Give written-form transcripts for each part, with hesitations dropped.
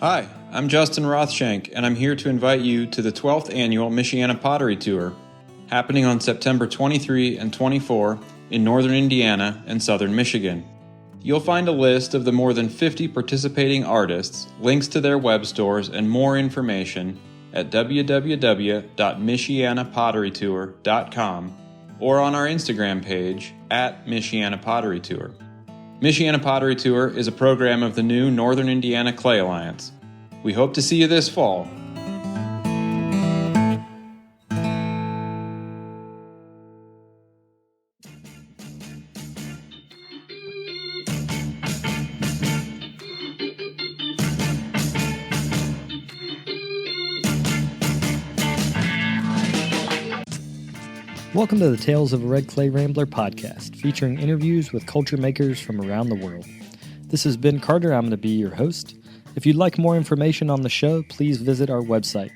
Hi, I'm Justin Rothshank, and I'm here to invite you to the 12th Annual Michiana Pottery Tour, happening on September 23 and 24 in northern Indiana and southern Michigan. You'll find a list of the more than 50 participating artists, links to their web stores, and more information at www.michianapotterytour.com or on our Instagram page at Michiana Pottery Tour. Michiana Pottery Tour is a program of the new Northern Indiana Clay Alliance. We hope to see you this fall. Welcome to the Tales of a Red Clay Rambler podcast, featuring interviews with culture makers from around the world. This is Ben Carter. I'm going to be your host. If you'd like more information on the show, please visit our website,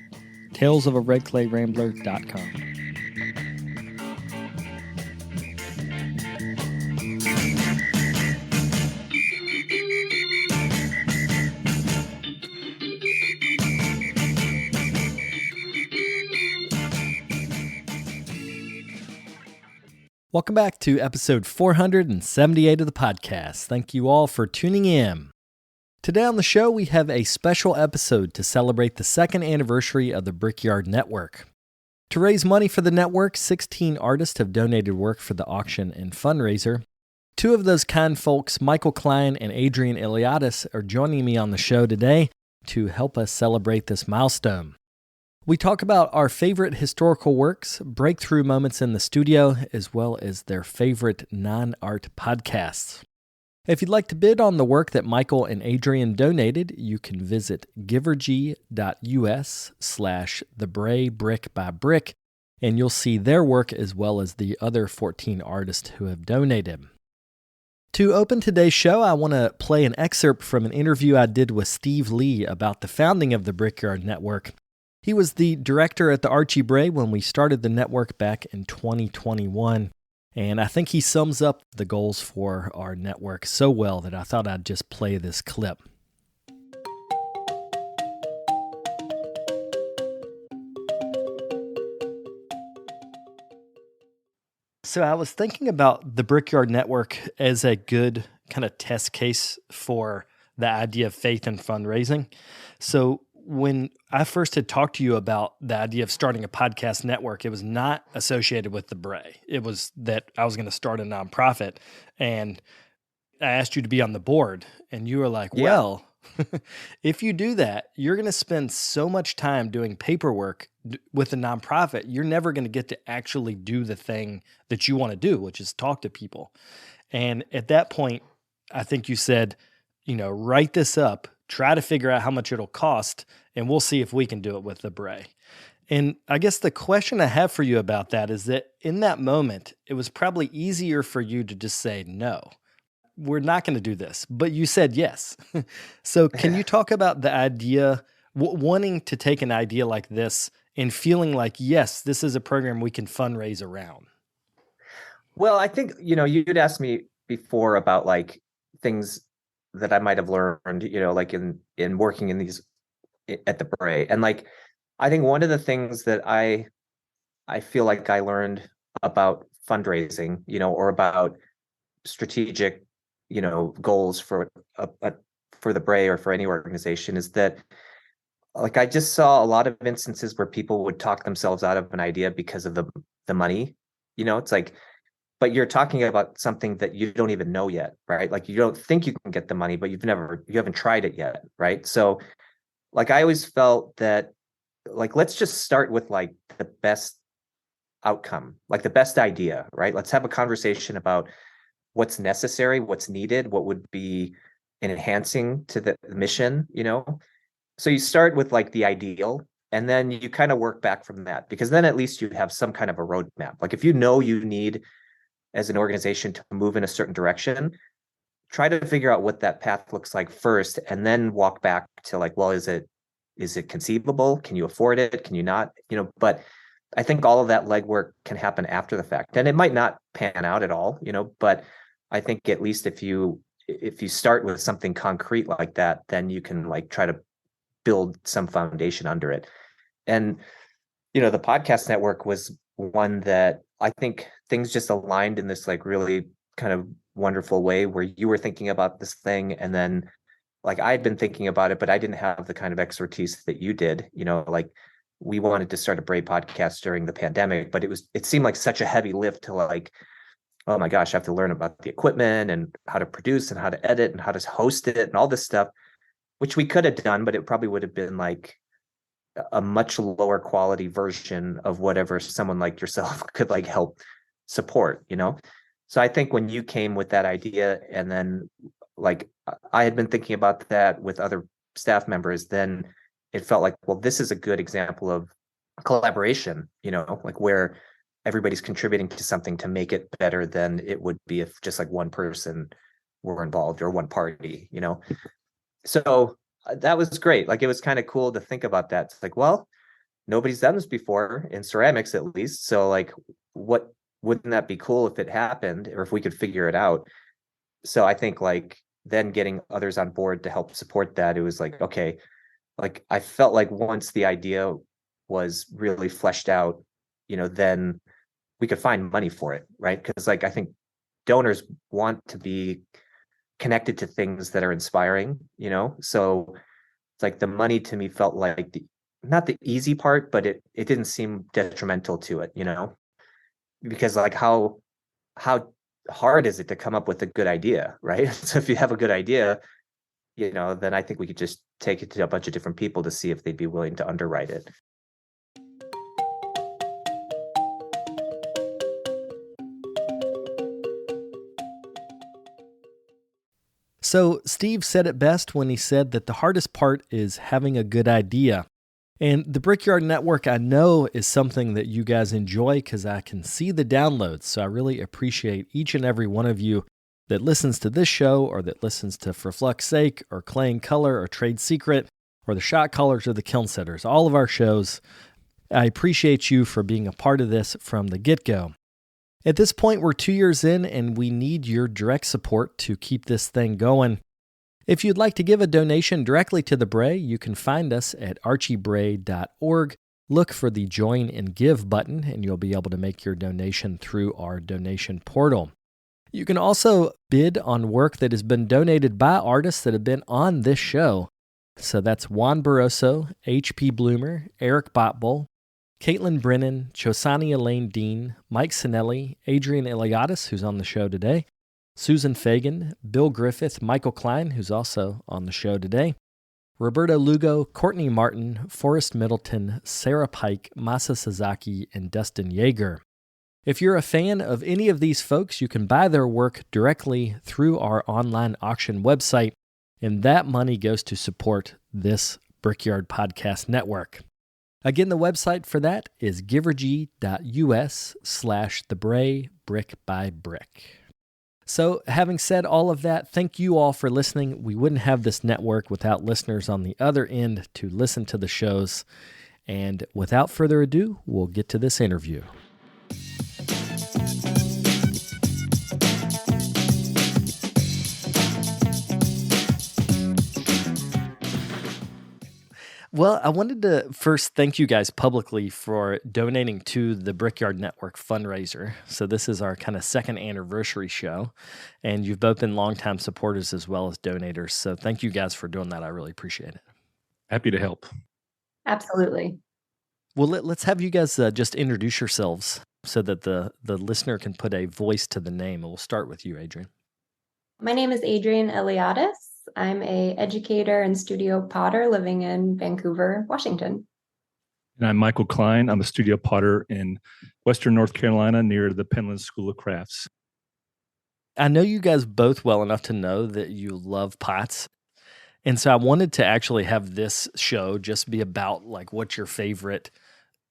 talesofaredclayrambler.com. Welcome back to episode 478 of the podcast. Thank you all for tuning in. Today on the show, we have a special episode to celebrate the second anniversary of the Brickyard Network. To raise money for the network, 16 artists have donated work for the auction and fundraiser. Two of those kind folks, Michael Kline and Adrienne Eliades, are joining me on the show today to help us celebrate this milestone. We talk about our favorite historical works, breakthrough moments in the studio, as well as their favorite non-art podcasts. If you'd like to bid on the work that Michael and Adrienne donated, you can visit givergy.us/thebray brick, and you'll see their work as well as the other 14 artists who have donated. To open today's show, I want to play an excerpt from an interview I did with Steve Lee about the founding of the Brickyard Network. He was the director at the Archie Bray when we started the network back in 2021, and I think he sums up the goals for our network so well that I thought I'd just play this clip. So I was thinking about the Brickyard Network as a good kind of test case for the idea of faith and fundraising. So when I first had talked to you about the idea of starting a podcast network, it was not associated with the Bray. It was that I was going to start a nonprofit, and I asked you to be on the board, and you were like, well, if you do that, you're going to spend so much time doing paperwork with a nonprofit, you're never going to get to actually do the thing that you want to do, which is talk to people. And at that point, I think you said, write this up, try to figure out how much it'll cost, and we'll see if we can do it with the Bray. And I guess the question I have for you about that is that in that moment, it was probably easier for you to just say, no, we're not going to do this. But you said yes. So can you talk about the idea, wanting to take an idea like this and feeling like, yes, this is a program we can fundraise around? Well, I think, you'd asked me before about like things that I might have learned, like in working in these at the Bray. And like, I think one of the things that I feel like I learned about fundraising, or about strategic, goals for the Bray or for any organization is that like, I just saw a lot of instances where people would talk themselves out of an idea because of the money, it's like, but you're talking about something that you don't even know yet, right? Like you don't think you can get the money, but you haven't tried it yet, right? So like I always felt that like let's just start with like the best outcome, like the best idea, right? Let's have a conversation about what's necessary, what's needed, what would be enhancing to the mission, So you start with like the ideal, and then you kind of work back from that, because then at least you have some kind of a roadmap. Like if you need as an organization to move in a certain direction, try to figure out what that path looks like first, and then walk back to like, well, is it conceivable? Can you afford it? Can you not? But I think all of that legwork can happen after the fact, and it might not pan out at all, but I think at least if you start with something concrete like that, then you can like try to build some foundation under it. And, the podcast network was one that I think things just aligned in this like really kind of wonderful way where you were thinking about this thing, and then like I had been thinking about it, but I didn't have the kind of expertise that you did. Like we wanted to start a Bray podcast during the pandemic, but it seemed like such a heavy lift to like, oh my gosh, I have to learn about the equipment and how to produce and how to edit and how to host it and all this stuff, which we could have done, but it probably would have been like a much lower quality version of whatever someone like yourself could like help support. So I think when you came with that idea, and then like I had been thinking about that with other staff members, then it felt like, well, this is a good example of collaboration, like where everybody's contributing to something to make it better than it would be if just like one person were involved or one party. So that was great. Like it was kind of cool to think about that. It's like, well, nobody's done this before in ceramics, at least. So like, what wouldn't that be cool if it happened, or if we could figure it out? So I think like then getting others on board to help support that, it was like, okay, like I felt like once the idea was really fleshed out, then we could find money for it, right? Because like I think donors want to be connected to things that are inspiring, so it's like the money to me felt like not the easy part, but it didn't seem detrimental to it, because like how hard is it to come up with a good idea, right? So if you have a good idea, then I think we could just take it to a bunch of different people to see if they'd be willing to underwrite it. So Steve said it best when he said that the hardest part is having a good idea. And the Brickyard Network, I know, is something that you guys enjoy because I can see the downloads. So I really appreciate each and every one of you that listens to this show, or that listens to For Flux's Sake, or Clay and Color, or Trade Secret, or The Shot Callers, or The Kiln Setters. All of our shows. I appreciate you for being a part of this from the get-go. At this point, we're 2 years in, and we need your direct support to keep this thing going. If you'd like to give a donation directly to the Bray, you can find us at archiebray.org. Look for the Join and Give button, and you'll be able to make your donation through our donation portal. You can also bid on work that has been donated by artists that have been on this show. So that's Juan Barroso, H.P. Bloomer, Eric Botbull, Caitlin Brennan, Chosani Elaine Dean, Mike Sinelli, Adrienne Eliades, who's on the show today, Susan Fagan, Bill Griffith, Michael Kline, who's also on the show today, Roberto Lugo, Courtney Martin, Forrest Middleton, Sarah Pike, Masa Sasaki, and Dustin Yeager. If you're a fan of any of these folks, you can buy their work directly through our online auction website, and that money goes to support this Brickyard Podcast Network. Again, the website for that is givergy.us/thebray brick by brick. So having said all of that, thank you all for listening. We wouldn't have this network without listeners on the other end to listen to the shows. And without further ado, we'll get to this interview. Well, I wanted to first thank you guys publicly for donating to the Brickyard Network fundraiser. So this is our kind of second anniversary show, and you've both been longtime supporters as well as donators. So thank you guys for doing that. I really appreciate it. Happy to help. Absolutely. Well, let's have you guys just introduce yourselves so that the listener can put a voice to the name. And we'll start with you, Adrienne. My name is Adrienne Eliades. I'm an educator and studio potter living in Vancouver, Washington. And I'm Michael Kline. I'm a studio potter in Western North Carolina near the Penland School of Crafts. I know you guys both well enough to know that you love pots. And so I wanted to actually have this show just be about like what your favorite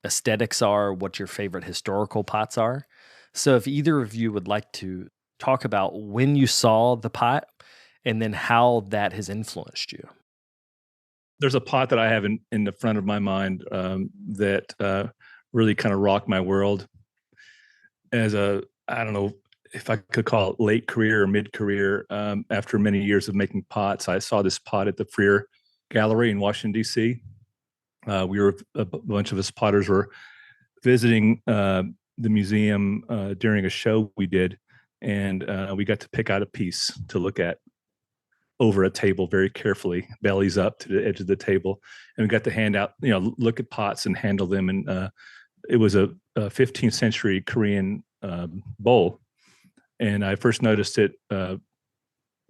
aesthetics are, what your favorite historical pots are. So if either of you would like to talk about when you saw the pot and then how that has influenced you. There's a pot that I have in the front of my mind that really kind of rocked my world as I don't know if I could call it late career or mid-career. After many years of making pots, I saw this pot at the Freer gallery in Washington, D.C. We were a bunch of us potters were visiting the museum during a show we did, and we got to pick out a piece to look at over a table very carefully, bellies up to the edge of the table, and we got to hand out, look at pots and handle them. And it was a 15th century Korean bowl, and I first noticed it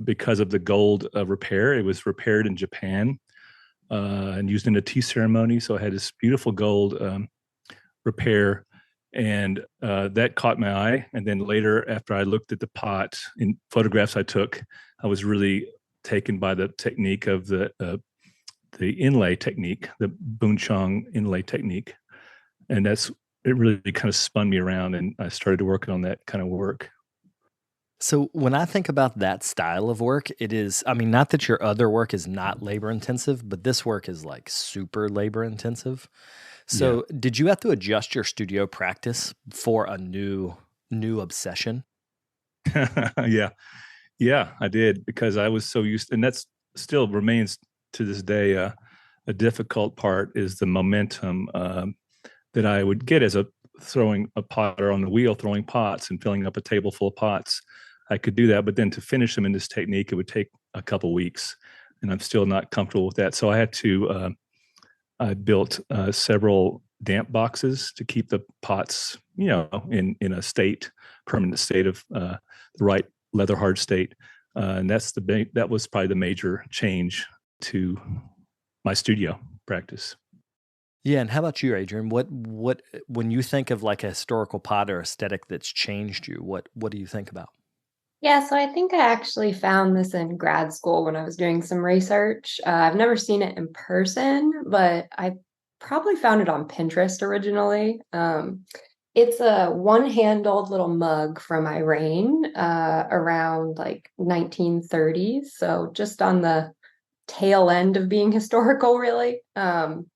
because of the gold repair. It was repaired in Japan and used in a tea ceremony, so it had this beautiful gold repair, and that caught my eye. And then later, after I looked at the pot in photographs I took, I was really taken by the technique of the inlay technique, the buncheong inlay technique, and it really kind of spun me around, and I started working on that kind of work. So when I think about that style of work, it is, I mean, not that your other work is not labor intensive, but this work is like super labor intensive. So did you have to adjust your studio practice for a new obsession? Yeah, I did, because I was so used, and that's still remains to this day a difficult part, is the momentum that I would get as throwing a potter on the wheel, throwing pots and filling up a table full of pots. I could do that, but then to finish them in this technique, it would take a couple weeks, and I'm still not comfortable with that. So I had to, I built several damp boxes to keep the pots, in a permanent state of the right leather hard state, and that was probably the major change to my studio practice. Yeah, and how about you, Adrienne? What when you think of like a historical pot or aesthetic that's changed you, what do you think about? Yeah, so I think I actually found this in grad school when I was doing some research. I've never seen it in person, but I probably found it on Pinterest originally. It's a one-handled little mug from Iran around like 1930s, so just on the tail end of being historical, really. And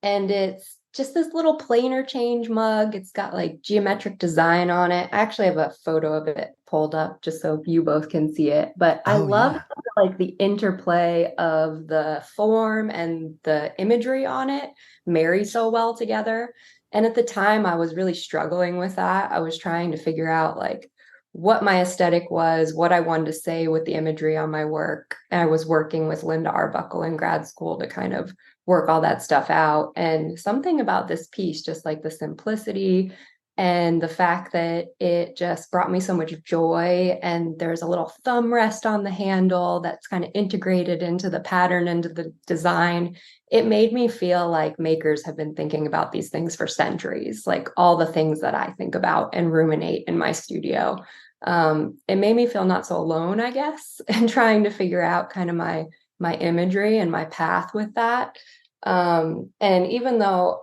it's just this little planer change mug. It's got like geometric design on it. I actually have a photo of it pulled up just so you both can see it. But I love like the interplay of the form and the imagery on it marry so well together. And at the time, I was really struggling with that. I was trying to figure out like what my aesthetic was, what I wanted to say with the imagery on my work. And I was working with Linda Arbuckle in grad school to kind of work all that stuff out. And something about this piece, just like the simplicity and the fact that it just brought me so much joy. And there's a little thumb rest on the handle that's kind of integrated into the pattern, into the design. It made me feel like makers have been thinking about these things for centuries, like all the things that I think about and ruminate in my studio. It made me feel not so alone, I guess, in trying to figure out kind of my imagery and my path with that. And even though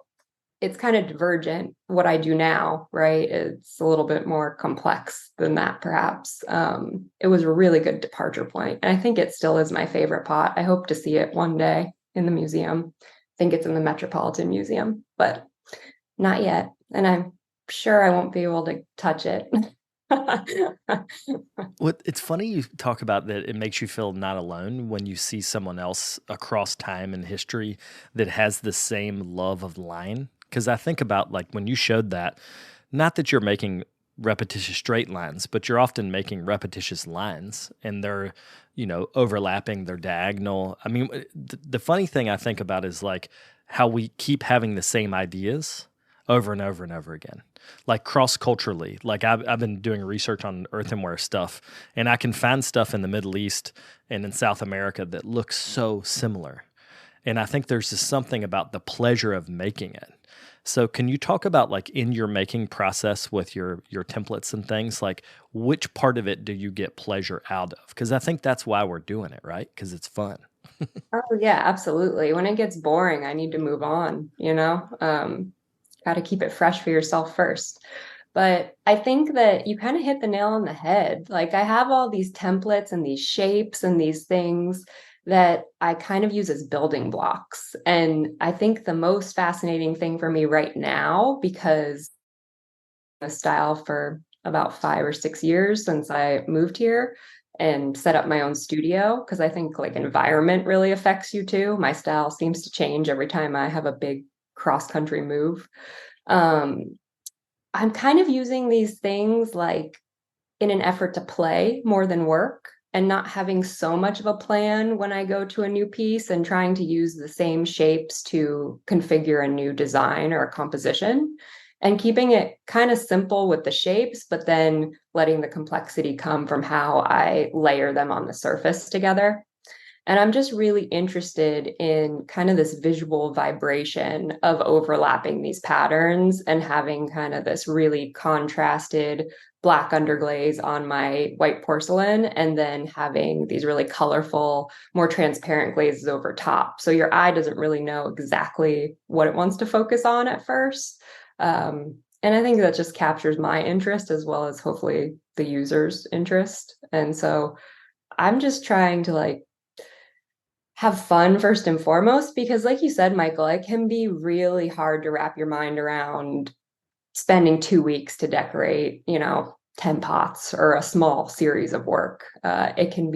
it's kind of divergent, what I do now, right, it's a little bit more complex than that, perhaps. It was a really good departure point. And I think it still is my favorite pot. I hope to see it one day in the museum. I think it's in the Metropolitan Museum, but not yet. And I'm sure I won't be able to touch it. It's funny you talk about that. It makes you feel not alone when you see someone else across time and history that has the same love of line. Because I think about like when you showed that, not that you're making repetitious straight lines, but you're often making repetitious lines, and they're, overlapping, they're diagonal. I mean, the funny thing I think about is like how we keep having the same ideas over and over and over again, like cross-culturally. Like I've been doing research on earthenware stuff, and I can find stuff in the Middle East and in South America that looks so similar. And I think there's just something about the pleasure of making it. So can you talk about like in your making process with your templates and things, like which part of it do you get pleasure out of? Because I think that's why we're doing it, right? Because it's fun. Oh, yeah, absolutely. When it gets boring, I need to move on, got to keep it fresh for yourself first. But I think that you kind of hit the nail on the head. Like I have all these templates and these shapes and these things that I kind of use as building blocks. And I think the most fascinating thing for me right now, because the style for about 5 or 6 years since I moved here, and set up my own studio, because I think like environment really affects you too. My style seems to change every time I have a big cross-country move. I'm kind of using these things like in an effort to play more than work, and not having so much of a plan when I go to a new piece, and trying to use the same shapes to configure a new design or a composition, and keeping it kind of simple with the shapes, but then letting the complexity come from how I layer them on the surface together. And I'm just really interested in kind of this visual vibration of overlapping these patterns and having kind of this really contrasted black underglaze on my white porcelain, and then having these really colorful, more transparent glazes over top. So your eye doesn't really know exactly what it wants to focus on at first. And I think that just captures my interest as well as hopefully the user's interest. And so I'm just trying to like have fun first and foremost, because like you said, Michael, it can be really hard to wrap your mind around spending 2 weeks to decorate, 10 pots or a small series of work. It can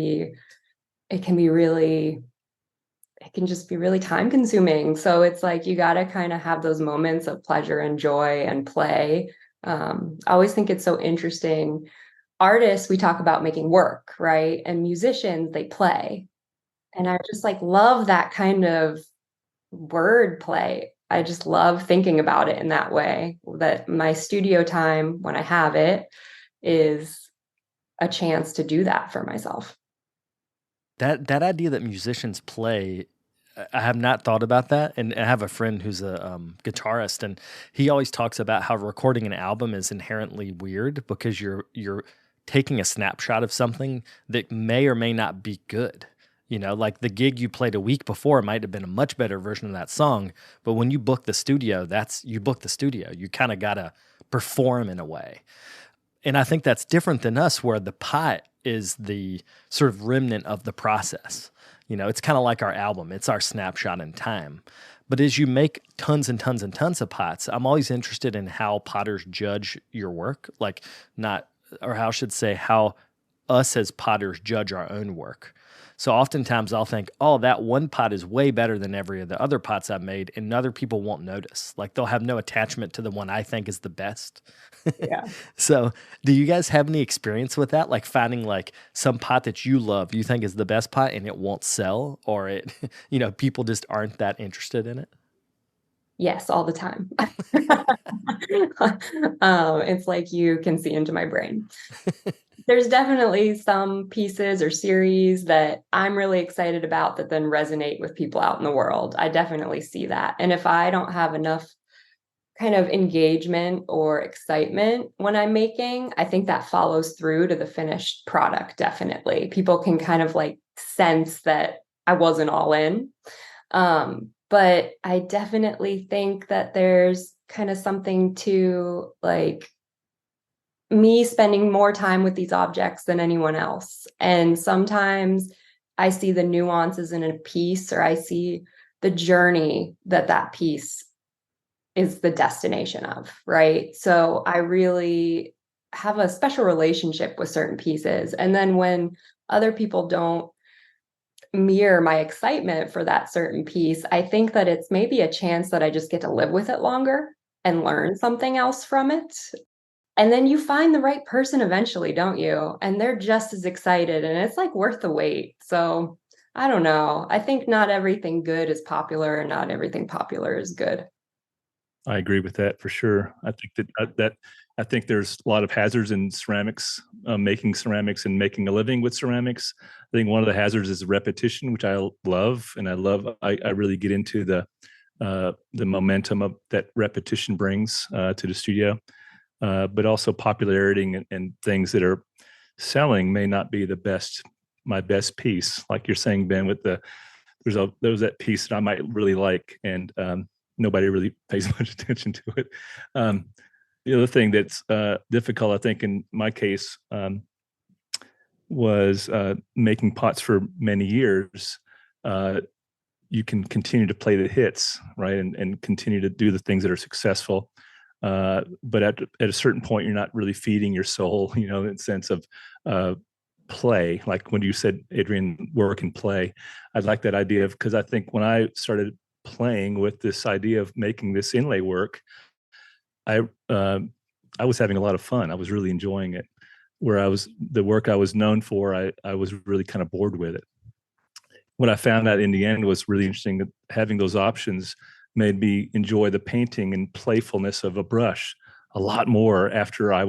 just be really time consuming. So it's like, you got to kind of have those moments of pleasure and joy and play. I always think it's so interesting. Artists, we talk about making work, right? And musicians, they play. And I just like love that kind of word play. I just love thinking about it in that way, that my studio time, when I have it, is a chance to do that for myself. That idea that musicians play, I have not thought about that. And I have a friend who's a guitarist, and he always talks about how recording an album is inherently weird because you're taking a snapshot of something that may or may not be good. Like the gig you played a week before might have been a much better version of that song, but when you book the studio, you book the studio. You kind of got to perform in a way. And I think that's different than us, where the pot is the sort of remnant of the process. It's kind of like our album. It's our snapshot in time. But as you make tons and tons and tons of pots, I'm always interested in how potters judge your work, how I should say, how us as potters judge our own work. So oftentimes I'll think, oh, that one pot is way better than every of the other pots I've made, and other people won't notice. Like they'll have no attachment to the one I think is the best. Yeah. So do you guys have any experience with that? Like finding like some pot that you love, you think is the best pot, and it won't sell, or it, people just aren't that interested in it? Yes, all the time. It's like you can see into my brain. There's definitely some pieces or series that I'm really excited about that then resonate with people out in the world. I definitely see that. And if I don't have enough kind of engagement or excitement when I'm making, I think that follows through to the finished product. Definitely. People can kind of like sense that I wasn't all in. But I definitely think that there's kind of something to like me spending more time with these objects than anyone else. And sometimes I see the nuances in a piece, or I see the journey that piece is the destination of, right? So I really have a special relationship with certain pieces. And then when other people don't mirror my excitement for that certain piece, I think that it's maybe a chance that I just get to live with it longer and learn something else from it. And then you find the right person eventually, don't you? And they're just as excited, and it's like worth the wait. So I don't know. I think not everything good is popular, and not everything popular is good. I agree with that for sure. I think that I think there's a lot of hazards in ceramics, making ceramics and making a living with ceramics. I think one of the hazards is repetition, which I love, and I really get into the momentum of that repetition brings to the studio. But also popularity and things that are selling may not be my best piece. Like you're saying, Ben, with there's that piece that I might really like, and nobody really pays much attention to it. The other thing that's difficult, I think, in my case, was making pots for many years. You can continue to play the hits, right, and continue to do the things that are successful. But at a certain point, you're not really feeding your soul, in the sense of play, like when you said, Adrienne, work and play. I'd like that idea of, because I think when I started playing with this idea of making this inlay work, I was having a lot of fun. I was really enjoying it. Where the work I was known for, I was really kind of bored with it. What I found out in the end was really interesting, that having those options made me enjoy the painting and playfulness of a brush a lot more after I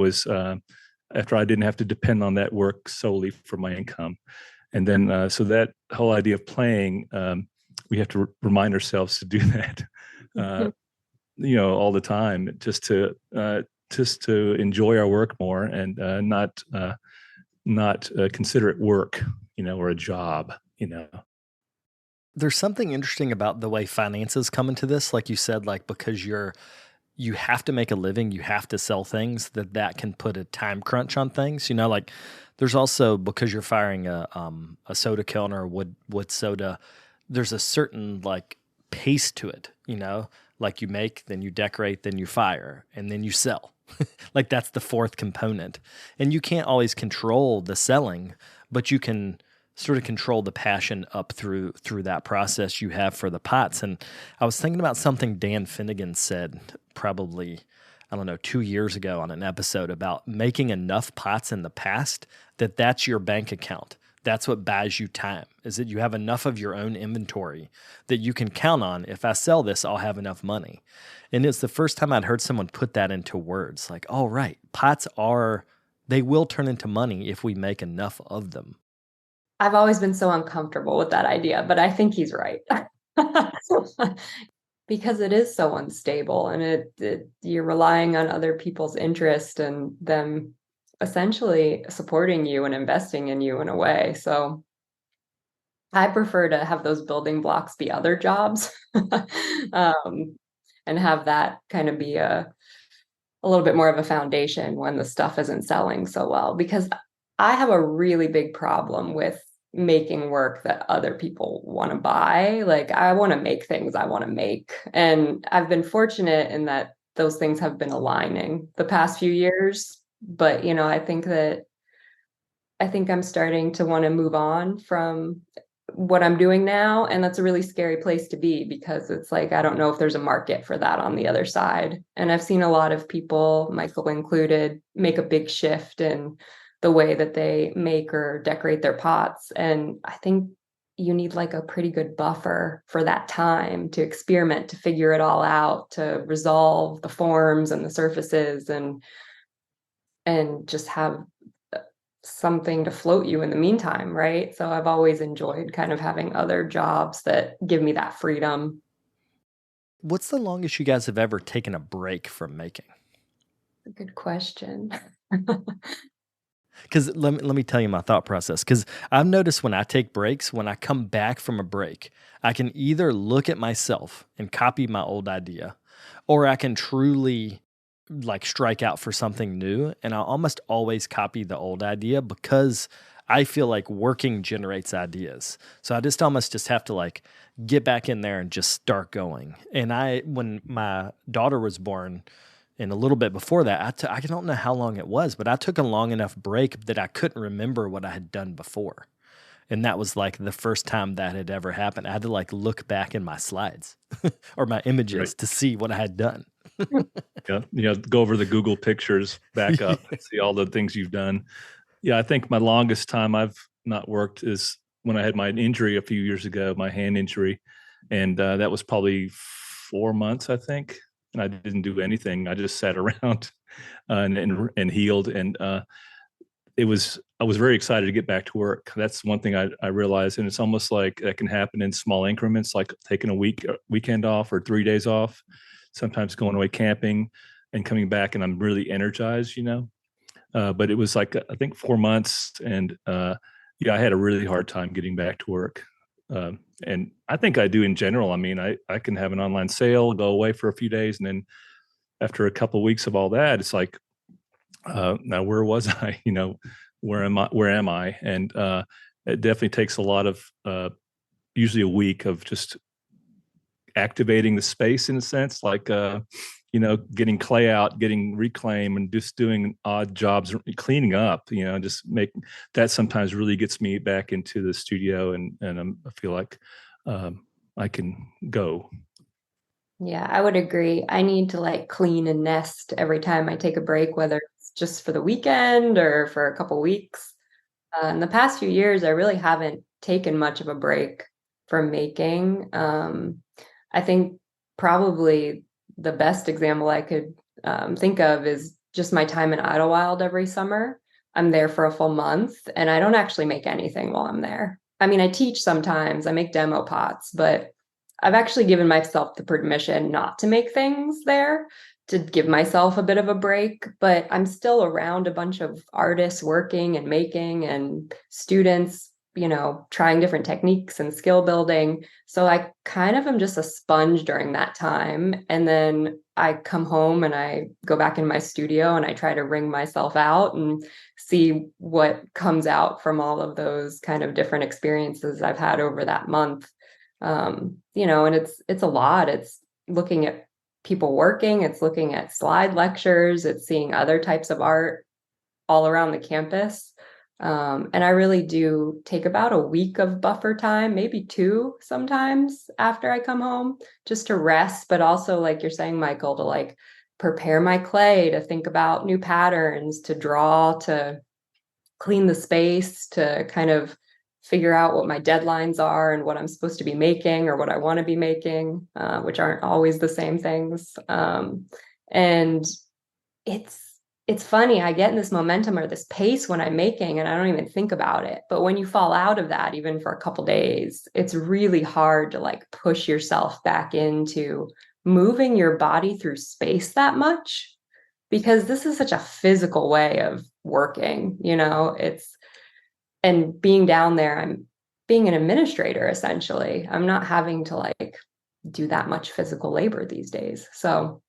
didn't have to depend on that work solely for my income. And then, so that whole idea of playing, we have to remind ourselves to do that, all the time, just to enjoy our work more, and not consider it work, or a job. There's something interesting about the way finances come into this, like you said, like because you have to make a living, you have to sell things, that can put a time crunch on things. Like there's also, because you're firing a soda kiln or wood soda, there's a certain like pace to it. Like you make, then you decorate, then you fire, and then you sell. Like that's the fourth component, and you can't always control the selling, but you can sort of control the passion up through that process you have for the pots. And I was thinking about something Dan Finnegan said probably, 2 years ago on an episode about making enough pots in the past that's your bank account. That's what buys you time, is that you have enough of your own inventory that you can count on. If I sell this, I'll have enough money. And it's the first time I'd heard someone put that into words, like, oh, right, pots they will turn into money if we make enough of them. I've always been so uncomfortable with that idea, but I think he's right. Because it is so unstable, and you're relying on other people's interest and them essentially supporting you and investing in you in a way. So I prefer to have those building blocks be other jobs, and have that kind of be a little bit more of a foundation when the stuff isn't selling so well, because I have a really big problem with making work that other people want to buy. Like I want to make things I want to make. And I've been fortunate in that those things have been aligning the past few years. But, I think I'm starting to want to move on from what I'm doing now. And that's a really scary place to be, because it's like, I don't know if there's a market for that on the other side. And I've seen a lot of people, Michael included, make a big shift in the way that they make or decorate their pots. And I think you need like a pretty good buffer for that time to experiment, to figure it all out, to resolve the forms and the surfaces, and just have something to float you in the meantime, right? So I've always enjoyed kind of having other jobs that give me that freedom. What's the longest you guys have ever taken a break from making? A good question. Because let me tell you my thought process. Because I've noticed when I take breaks, when I come back from a break, I can either look at myself and copy my old idea, or I can truly like strike out for something new. And I almost always copy the old idea, because I feel like working generates ideas. So I just almost just have to like get back in there and just start going. And when my daughter was born, and a little bit before that, I don't know how long it was, but I took a long enough break that I couldn't remember what I had done before. And that was like the first time that had ever happened. I had to like look back in my slides or my images to see what I had done. Yeah, go over the Google pictures, back up, see all the things you've done. Yeah, I think my longest time I've not worked is when I had my injury a few years ago, my hand injury. And that was probably 4 months, I think. And I didn't do anything. I just sat around and healed. And I was very excited to get back to work. That's one thing I realized. And it's almost like that can happen in small increments, like taking a weekend off or 3 days off, sometimes going away camping and coming back, and I'm really energized, but it was like, I think 4 months. And I had a really hard time getting back to work. And I think I do in general. I mean, I can have an online sale, go away for a few days, and then after a couple of weeks of all that, it's like, now where was I? Where am I? And it definitely takes a lot of, usually a week of just activating the space in a sense, like getting clay out, getting reclaim, and just doing odd jobs, cleaning up, just make that sometimes really gets me back into the studio, and I feel like I can go. Yeah, I would agree. I need to like clean and nest every time I take a break, whether it's just for the weekend or for a couple weeks. In the past few years, I really haven't taken much of a break from making. I think probably the best example I could think of is just my time in Idlewild every summer. I'm there for a full month and I don't actually make anything while I'm there. I mean, I teach sometimes, I make demo pots, but I've actually given myself the permission not to make things there, to give myself a bit of a break, but I'm still around a bunch of artists working and making and students, trying different techniques and skill building. So I kind of am just a sponge during that time. And then I come home and I go back in my studio and I try to wring myself out and see what comes out from all of those kind of different experiences I've had over that month. And it's a lot. It's looking at people working, it's looking at slide lectures, it's seeing other types of art all around the campus. And I really do take about a week of buffer time, maybe 2 sometimes after I come home, just to rest, but also like you're saying, Michael, to like prepare my clay, to think about new patterns, to draw, to clean the space, to kind of figure out what my deadlines are and what I'm supposed to be making or what I want to be making, which aren't always the same things. And it's funny, I get in this momentum or this pace when I'm making and I don't even think about it. But when you fall out of that, even for a couple days, it's really hard to like push yourself back into moving your body through space that much, because this is such a physical way of working, and being down there, I'm being an administrator, essentially. I'm not having to like do that much physical labor these days. So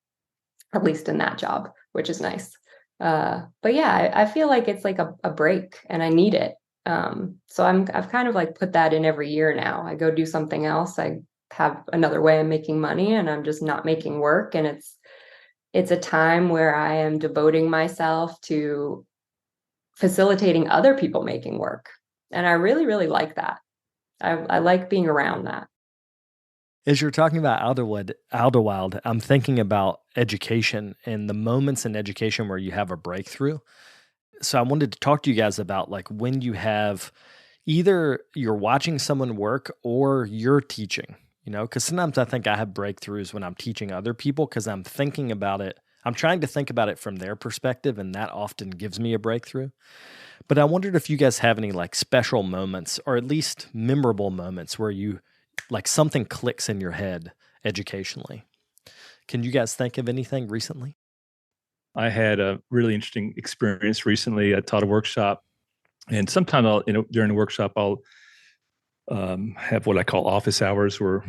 at least in that job, which is nice. But yeah, I feel like it's like a break and I need it. So I've kind of like put that in every year now. I go do something else. I have another way of making money and I'm just not making work. And it's a time where I am devoting myself to facilitating other people making work. And I really, really like that. I like being around that. As you're talking about Idlewild, I'm thinking about education and the moments in education where you have a breakthrough. So I wanted to talk to you guys about like when you have either you're watching someone work or you're teaching, because sometimes I think I have breakthroughs when I'm teaching other people because I'm thinking about it. I'm trying to think about it from their perspective, and that often gives me a breakthrough. But I wondered if you guys have any like special moments or at least memorable moments where you like something clicks in your head educationally. Can you guys think of anything recently? I had a really interesting experience recently. I taught a workshop, and sometime during the workshop, I'll have what I call office hours, where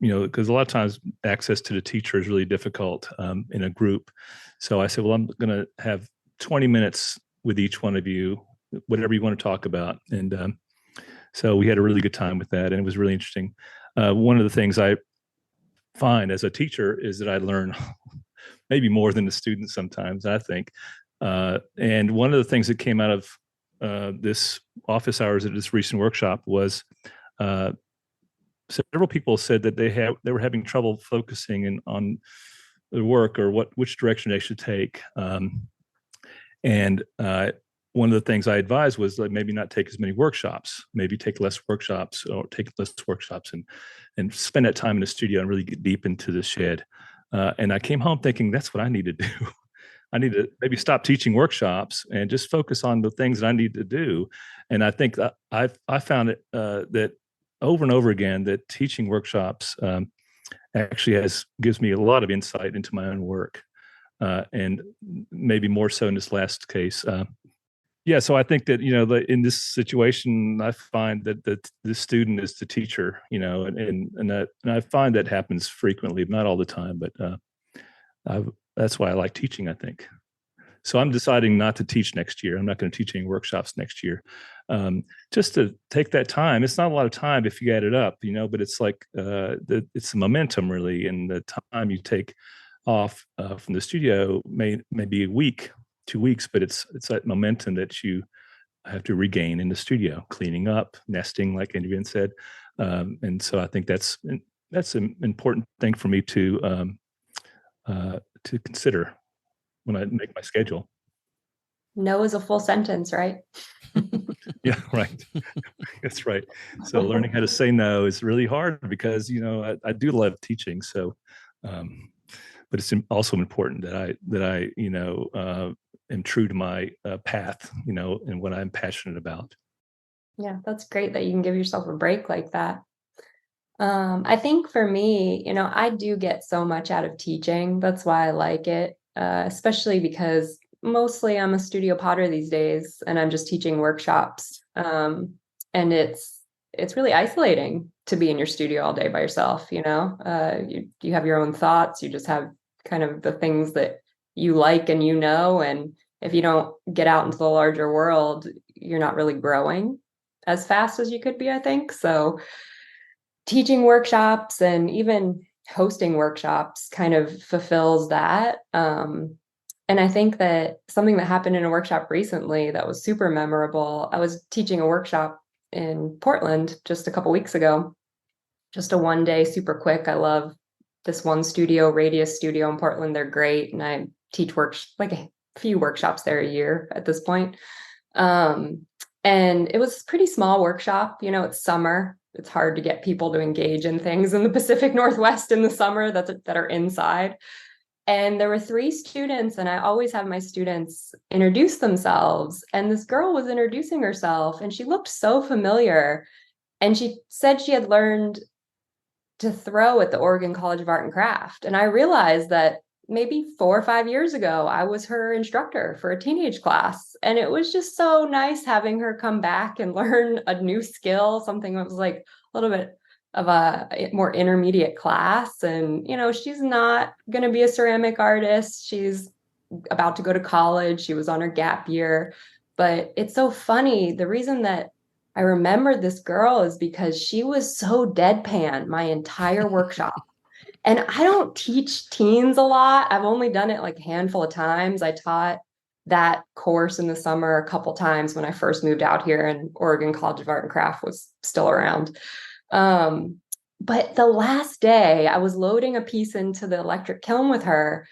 because a lot of times access to the teacher is really difficult in a group. So I said, well, I'm going to have 20 minutes with each one of you, whatever you want to talk about. And so we had a really good time with that, and it was really interesting. One of the things I find as a teacher is that I learn maybe more than the students sometimes, I think. And one of the things that came out of this office hours at this recent workshop was several people said that they were having trouble focusing on the work or which direction they should take. And one of the things I advised was like maybe not take as many workshops, maybe take less workshops and spend that time in the studio and really get deep into the shed. And I came home thinking that's what I need to do. I need to maybe stop teaching workshops and just focus on the things that I need to do. And I think that I found it that over and over again that teaching workshops actually gives me a lot of insight into my own work, and maybe more so in this last case. So I think that in this situation, I find that the student is the teacher, and I find that happens frequently, not all the time, but that's why I like teaching, I think. So I'm deciding not to teach next year. I'm not going to teach any workshops next year. Just to take that time. It's not a lot of time if you add it up, but it's like it's the momentum really, and the time you take off from the studio maybe a week, 2 weeks, but it's that momentum that you have to regain in the studio, cleaning up, nesting, like Adrienne said. And so I think that's an important thing for me to consider when I make my schedule. No is a full sentence, right? Yeah, right. That's right. So learning how to say no is really hard because, I do love teaching. So, but it's also important that I am true to my path, and what I'm passionate about. Yeah, that's great that you can give yourself a break like that. I think for me, I do get so much out of teaching. That's why I like it, especially because mostly I'm a studio potter these days and I'm just teaching workshops. And it's really isolating to be in your studio all day by yourself, you have your own thoughts, you just have kind of the things that you like and and if you don't get out into the larger world, you're not really growing as fast as you could be, I think. So teaching workshops and even hosting workshops kind of fulfills that. And I think that something that happened in a workshop recently that was super memorable, I was teaching a workshop in Portland just a couple weeks ago, just a 1 day, super quick. I love this one studio, Radius Studio in Portland. They're great. And I teach like a few workshops there a year at this point. And it was a pretty small workshop. It's summer. It's hard to get people to engage in things in the Pacific Northwest in the summer that are inside. And there were 3 students, and I always have my students introduce themselves. And this girl was introducing herself, and she looked so familiar. And she said she had learned to throw at the Oregon College of Art and Craft. And I realized that maybe 4 or 5 years ago, I was her instructor for a teenage class. And it was just so nice having her come back and learn a new skill, something that was like a little bit of a more intermediate class. And, she's not going to be a ceramic artist. She's about to go to college. She was on her gap year. But it's so funny. The reason that I remember this girl is because she was so deadpan my entire workshop. And I don't teach teens a lot. I've only done it like a handful of times. I taught that course in the summer a couple times when I first moved out here, and Oregon College of Art and Craft was still around. But the last day I was loading a piece into the electric kiln with her,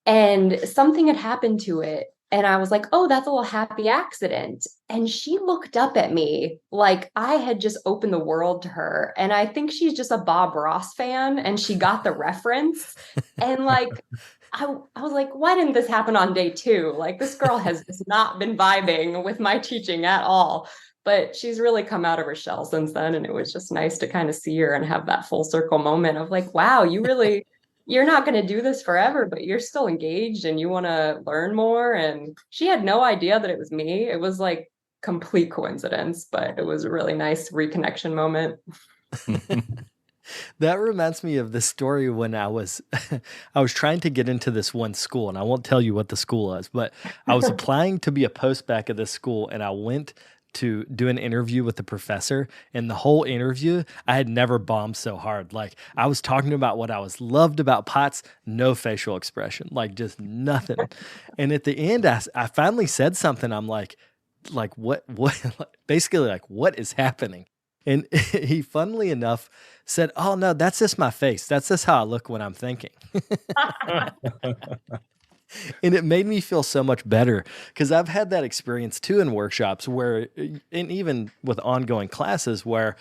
and something had happened to it. And I was like, oh, that's a little happy accident. And she looked up at me like I had just opened the world to her. And I think she's just a Bob Ross fan, and she got the reference. And like, I was like, why didn't this happen on day 2? Like, this girl has just not been vibing with my teaching at all. But she's really come out of her shell since then. And it was just nice to kind of see her and have that full circle moment of like, wow, you're not going to do this forever, but you're still engaged and you want to learn more. And she had no idea that it was me. It was like complete coincidence, but it was a really nice reconnection moment. That reminds me of the story when I was trying to get into this one school, and I won't tell you what the school is, but I was applying to be a postback at this school, and I went to do an interview with the professor, and the whole interview, I had never bombed so hard. Like, I was talking about what I was loved about pots, no facial expression, like just nothing. And at the end, I finally said something. I'm like what, basically like, what is happening? And he, funnily enough, said, oh no, that's just my face. That's just how I look when I'm thinking. And it made me feel so much better because I've had that experience too in workshops where, and even with ongoing classes where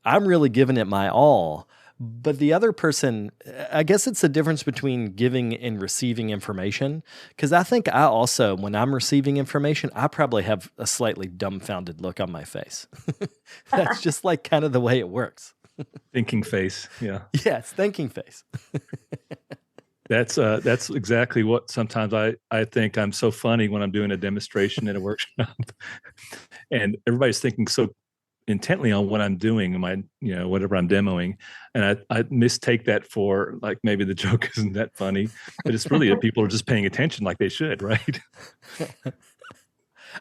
I'm really giving it my all, but the other person, I guess it's the difference between giving and receiving information. Because I think I also, when I'm receiving information, I probably have a slightly dumbfounded look on my face. That's just like kind of the way it works. Thinking face. Yeah. Yeah, it's thinking face. That's exactly what sometimes I think I'm so funny when I'm doing a demonstration in a workshop and everybody's thinking so intently on what I'm doing and my, whatever I'm demoing. And I mistake that for like, maybe the joke isn't that funny, but it's really that people are just paying attention like they should. Right.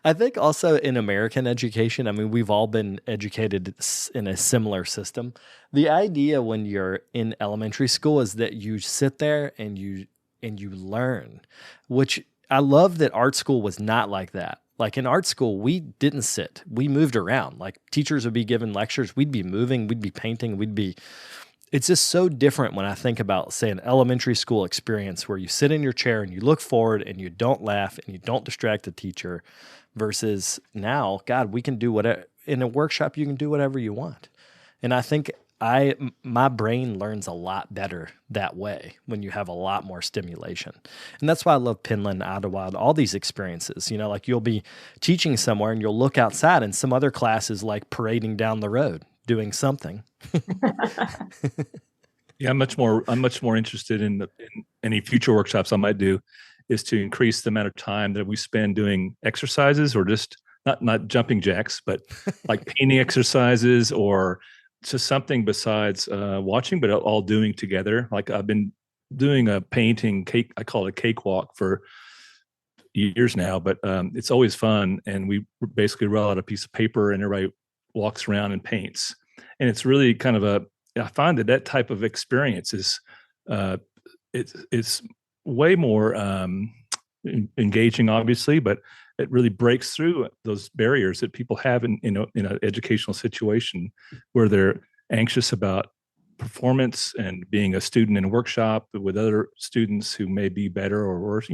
I think also in American education, I mean, we've all been educated in a similar system. The idea when you're in elementary school is that you sit there and you and you learn, which I love that art school was not like that. Like in art school, we didn't sit. We moved around. Like teachers would be giving lectures. We'd be moving. We'd be painting. It's just so different when I think about, say, an elementary school experience where you sit in your chair and you look forward and you don't laugh and you don't distract the teacher versus now, God, we can do whatever. In a workshop, you can do whatever you want. And I think my brain learns a lot better that way when you have a lot more stimulation. And that's why I love Penland, Ottawa, all these experiences. Like you'll be teaching somewhere and you'll look outside and some other class is like parading down the road doing something. Yeah, I'm much more interested in any future workshops I might do is to increase the amount of time that we spend doing exercises or just not jumping jacks, but like painting exercises or just something besides watching, but all doing together. Like I've been doing a painting cake. I call it a cakewalk for years now, but it's always fun. And we basically roll out a piece of paper and everybody walks around and paints. And it's really kind of I find that type of experience is it's way more engaging, obviously, but it really breaks through those barriers that people have in an educational situation where they're anxious about performance and being a student in a workshop with other students who may be better or worse,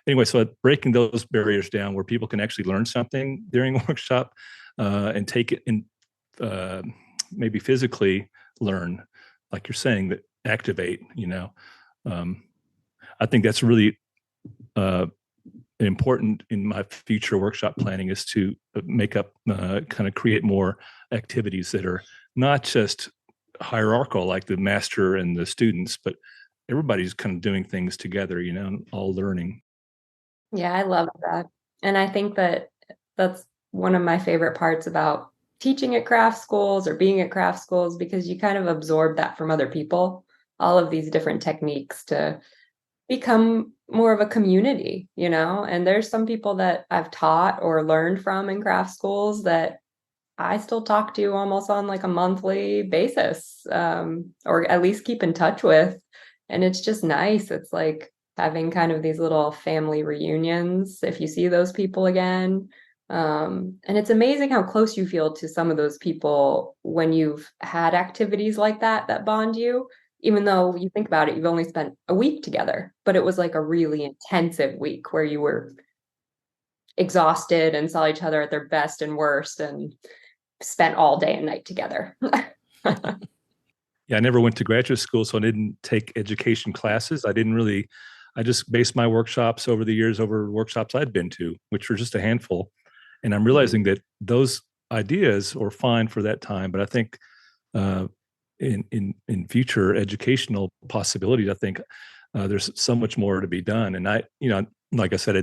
Anyway, so breaking those barriers down where people can actually learn something during a workshop and take it in, maybe physically learn, like you're saying, that activate, I think that's really important in my future workshop planning is to make up, kind of create more activities that are not just hierarchical, like the master and the students, but everybody's kind of doing things together, all learning. Yeah, I love that. And I think that that's one of my favorite parts about teaching at craft schools or being at craft schools, because you kind of absorb that from other people, all of these different techniques to become more of a community, and there's some people that I've taught or learned from in craft schools that I still talk to almost on like a monthly basis, or at least keep in touch with. And it's just nice. It's like having kind of these little family reunions if you see those people again. And it's amazing how close you feel to some of those people when you've had activities like that bond you. Even though you think about it, you've only spent a week together, but it was like a really intensive week where you were exhausted and saw each other at their best and worst and spent all day and night together. Yeah, I never went to graduate school, so I didn't take education classes. I just based my workshops over the years over workshops I'd been to, which were just a handful. And I'm realizing that those ideas were fine for that time, but I think in future educational possibilities, I think there's so much more to be done. And like I said, I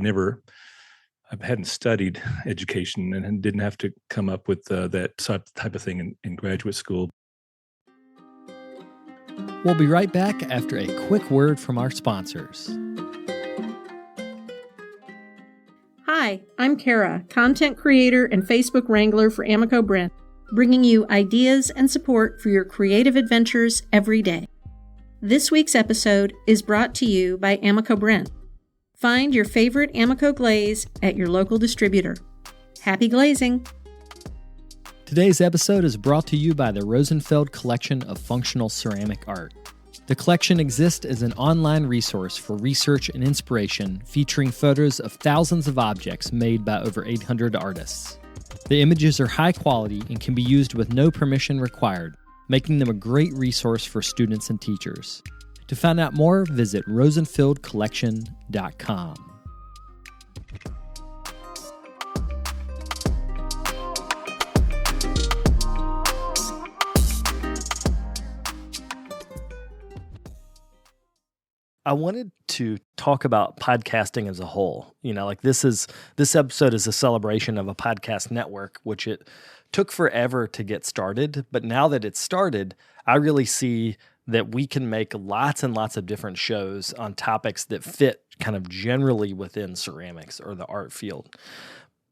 hadn't studied education and didn't have to come up with that type of thing in graduate school. We'll be right back after a quick word from our sponsors. Hi, I'm Kara, content creator and Facebook wrangler for Amico Brent, bringing you ideas and support for your creative adventures every day. This week's episode is brought to you by Amico Brent. Find your favorite Amico glaze at your local distributor. Happy glazing! Today's episode is brought to you by the Rosenfeld Collection of Functional Ceramic Art. The collection exists as an online resource for research and inspiration, featuring photos of thousands of objects made by over 800 artists. The images are high quality and can be used with no permission required, making them a great resource for students and teachers. To find out more, visit rosenfeldcollection.com. I wanted to talk about podcasting as a whole. This episode is a celebration of a podcast network, which it took forever to get started. But now that it's started, I really see that we can make lots and lots of different shows on topics that fit kind of generally within ceramics or the art field.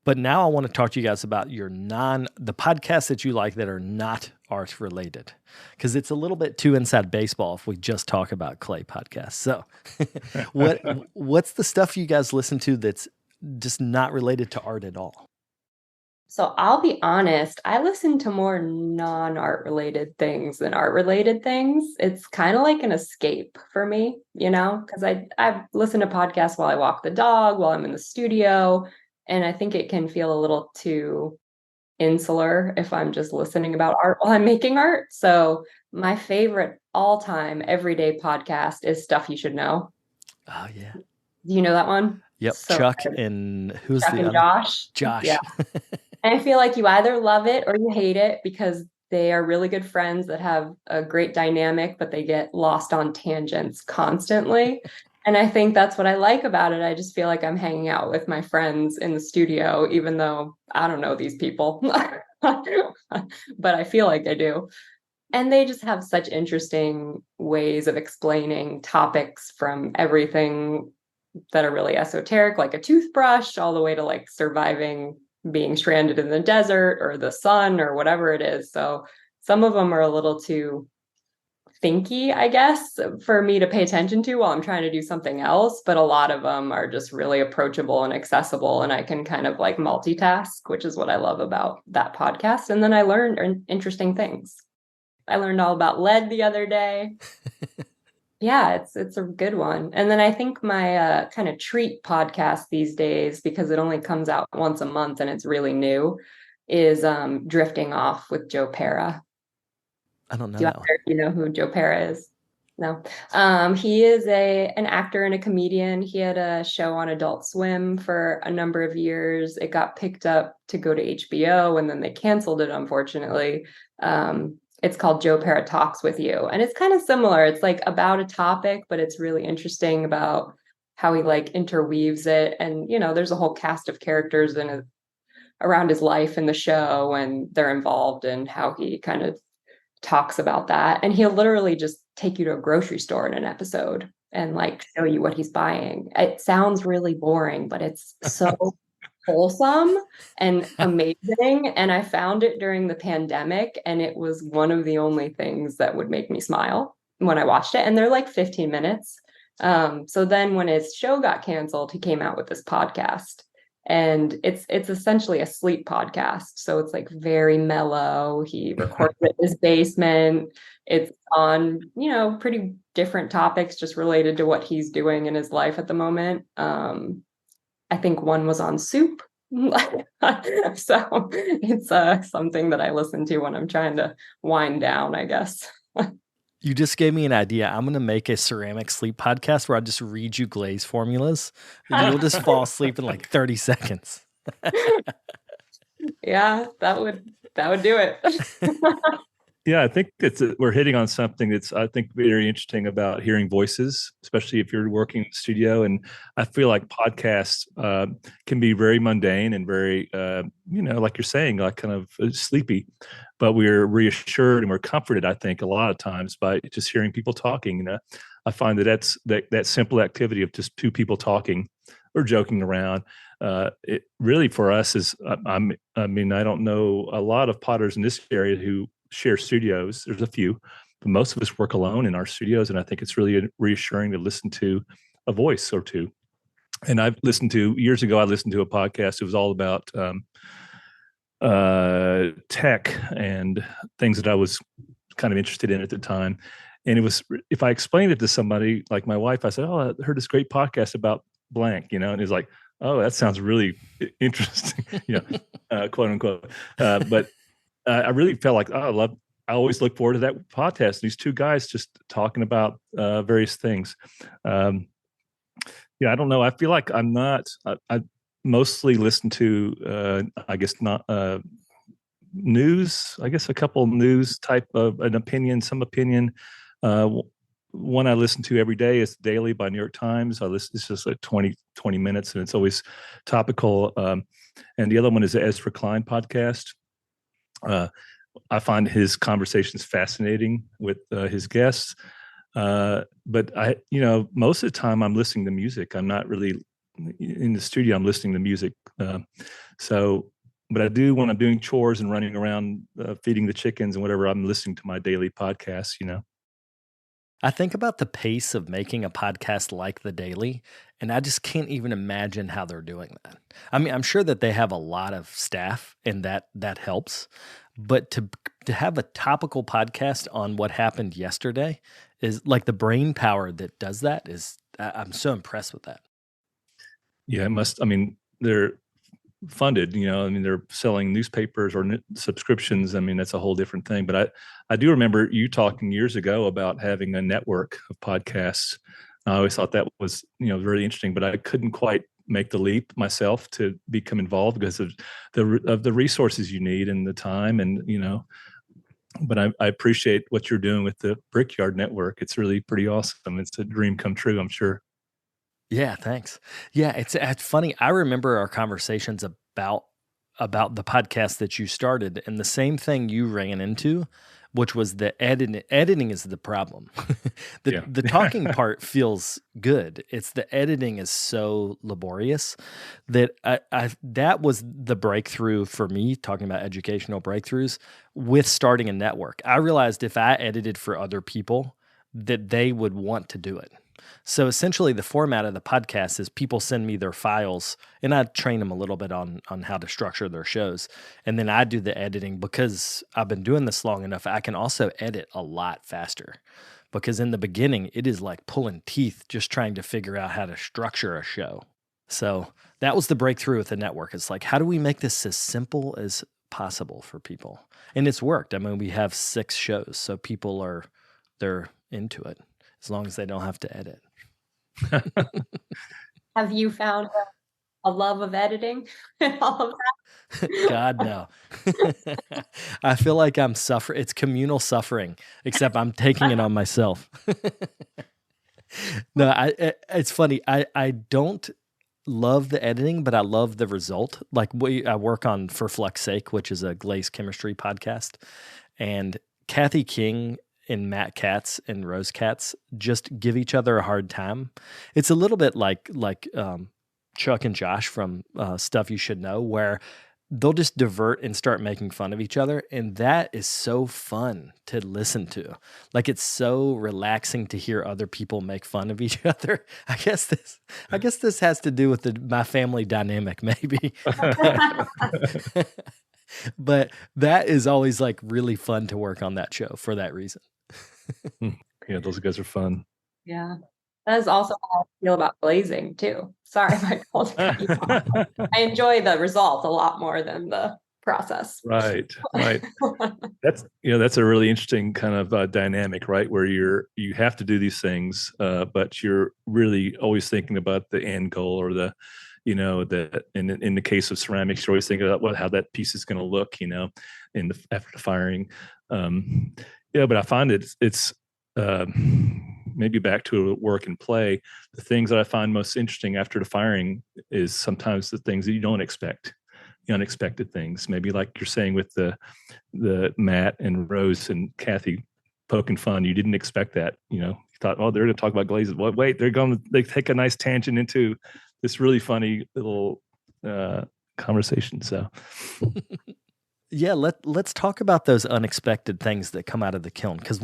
But now I want to talk to you guys about the podcasts that you like that are not art related, because it's a little bit too inside baseball if we just talk about clay podcasts. So what's the stuff you guys listen to that's just not related to art at all? So I'll be honest, I listen to more non-art related things than art related things. It's kind of like an escape for me, because I listen to podcasts while I walk the dog, while I'm in the studio, and I think it can feel a little too insular if I'm just listening about art while I'm making art. So my favorite all-time everyday podcast is Stuff You Should Know. Oh yeah. Do you know that one? Yep. So Chuck and who's Chuck the and other? Josh. Josh. Yeah. And I feel like you either love it or you hate it because they are really good friends that have a great dynamic, but they get lost on tangents constantly. And I think that's what I like about it. I just feel like I'm hanging out with my friends in the studio, even though I don't know these people, but I feel like I do. And they just have such interesting ways of explaining topics, from everything that are really esoteric, like a toothbrush, all the way to like surviving being stranded in the desert or the sun or whatever it is. So some of them are a little too thinky, I guess, for me to pay attention to while I'm trying to do something else. But a lot of them are just really approachable and accessible. And I can kind of like multitask, which is what I love about that podcast. And then I learned interesting things. I learned all about lead the other day. Yeah, it's a good one. And then I think my kind of treat podcast these days, because it only comes out once a month and it's really new, is Drifting Off with Joe Pera. I don't know. Do you know who Joe Pera is? No. He is an actor and a comedian. He had a show on Adult Swim for a number of years. It got picked up to go to HBO and then they canceled it, unfortunately. It's called Joe Pera Talks With You. And it's kind of similar. It's like about a topic, but it's really interesting about how he like interweaves it. And, there's a whole cast of characters around his life in the show, and they're involved in how he kind of talks about that. And he'll literally just take you to a grocery store in an episode and like show you what he's buying. It sounds really boring, but it's so wholesome and amazing. And I found it during the pandemic, and it was one of the only things that would make me smile when I watched it. And they're like 15 minutes. So then when his show got canceled, he came out with this podcast, and it's essentially a sleep podcast. So it's like very mellow. He records it in his basement. It's on, pretty different topics just related to what he's doing in his life at the moment. I think one was on soup. So it's something that I listen to when I'm trying to wind down, I guess. You just gave me an idea. I'm going to make a ceramic sleep podcast where I just read you glaze formulas and you'll just fall asleep in like 30 seconds. Yeah, that would do it. Yeah, I think we're hitting on something that's, I think, very interesting about hearing voices, especially if you're working in the studio. And I feel like podcasts can be very mundane and very, like you're saying, like kind of sleepy. But we're reassured and we're comforted, I think, a lot of times by just hearing people talking. I find that simple activity of just two people talking or joking around. It really, for us, is, I don't know a lot of potters in this area who share studios. There's a few, but most of us work alone in our studios. And I think it's really reassuring to listen to a voice or two. And years ago, I listened to a podcast. It was all about tech and things that I was kind of interested in at the time. And it was, if I explained it to somebody like my wife, I said, "Oh, I heard this great podcast about blank," and he's like, "Oh, that sounds really interesting," quote unquote. But I really felt like, I always look forward to that podcast. These two guys just talking about various things. I don't know. I feel like I'm not, I mostly listen to, I guess not news, I guess a couple news type of an opinion, some opinion. One I listen to every day is Daily by New York Times. It's just like 20 minutes and it's always topical. And the other one is the Ezra Kline podcast. I find his conversations fascinating with his guests. But most of the time I'm listening to music. I'm not really in the studio. I'm listening to music. So but I do when I'm doing chores and running around feeding the chickens and whatever, I'm listening to my daily podcasts, I think about the pace of making a podcast like The Daily, and I just can't even imagine how they're doing that. I mean, I'm sure that they have a lot of staff and that helps, but to have a topical podcast on what happened yesterday is like the brain power that does that is I'm so impressed with that. Yeah, it must. I mean, they're funded, they're selling newspapers or subscriptions. I mean, that's a whole different thing. But I do remember you talking years ago about having a network of podcasts. I always thought that was, very interesting, but I couldn't quite make the leap myself to become involved because of the resources you need and the time and, but I appreciate what you're doing with the Brickyard Network. It's really pretty awesome. It's a dream come true, I'm sure. Yeah, thanks. Yeah, it's funny. I remember our conversations about the podcast that you started, and the same thing you ran into, which was the editing. Editing is the problem. The talking part feels good. It's the editing is so laborious that that was the breakthrough for me, talking about educational breakthroughs with starting a network. I realized if I edited for other people, that they would want to do it. So essentially the format of the podcast is people send me their files and I train them a little bit on how to structure their shows. And then I do the editing because I've been doing this long enough. I can also edit a lot faster because in the beginning it is like pulling teeth just trying to figure out how to structure a show. So that was the breakthrough with the network. It's like, how do we make this as simple as possible for people? And it's worked. I mean, we have 6 shows, so people they're into it as long as they don't have to edit. Have you found a love of editing and all of that? God, no. I feel like I'm suffering. It's communal suffering, except I'm taking it on myself. No, it's funny. I don't love the editing, but I love the result. Like I work on For Flux's Sake, which is a glaze chemistry podcast, and Kathy King and Matt Katz and Rose Katz just give each other a hard time. It's a little bit like Chuck and Josh from Stuff You Should Know, where they'll just divert and start making fun of each other. And that is so fun to listen to. Like, it's so relaxing to hear other people make fun of each other. I guess this has to do with my family dynamic, maybe. But that is always like really fun to work on that show for that reason. Yeah, those guys are fun. Yeah. That is also how I feel about glazing too. Sorry, Michael. I enjoy the result a lot more than the process. Right. That's a really interesting kind of dynamic, right? Where you have to do these things, but you're really always thinking about the end goal or the in the case of ceramics, you're always thinking about how that piece is going to look, after the firing. But I find it's maybe back to work and play. The things that I find most interesting after the firing is sometimes the things that you don't expect, the unexpected things. Maybe like you're saying with the Matt and Rose and Kathy poking fun. You didn't expect that. You thought, oh, they're going to talk about glazes. Well, wait, they take a nice tangent into this really funny little conversation. So. Yeah, let's talk about those unexpected things that come out of the kiln. Because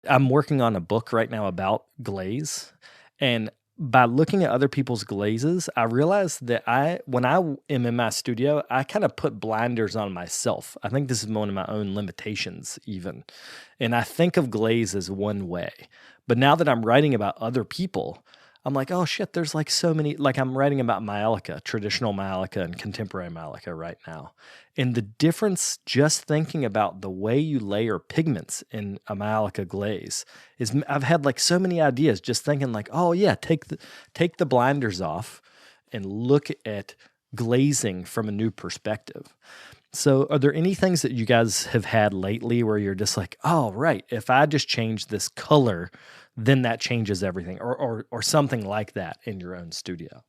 I'm working on a book right now about glaze, and by looking at other people's glazes, I realized that when I am in my studio, I kind of put blinders on myself. I think this is one of my own limitations even. And I think of glaze as one way. But now that I'm writing about other people, I'm like, oh shit, there's like so many, like I'm writing about Maiolica, traditional Maiolica and contemporary Maiolica right now. And the difference just thinking about the way you layer pigments in a Maiolica glaze is I've had like so many ideas just thinking like, oh yeah, take the blinders off and look at glazing from a new perspective. So are there any things that you guys have had lately where you're just like, oh, right, if I just change this color, then that changes everything, or something like that in your own studio?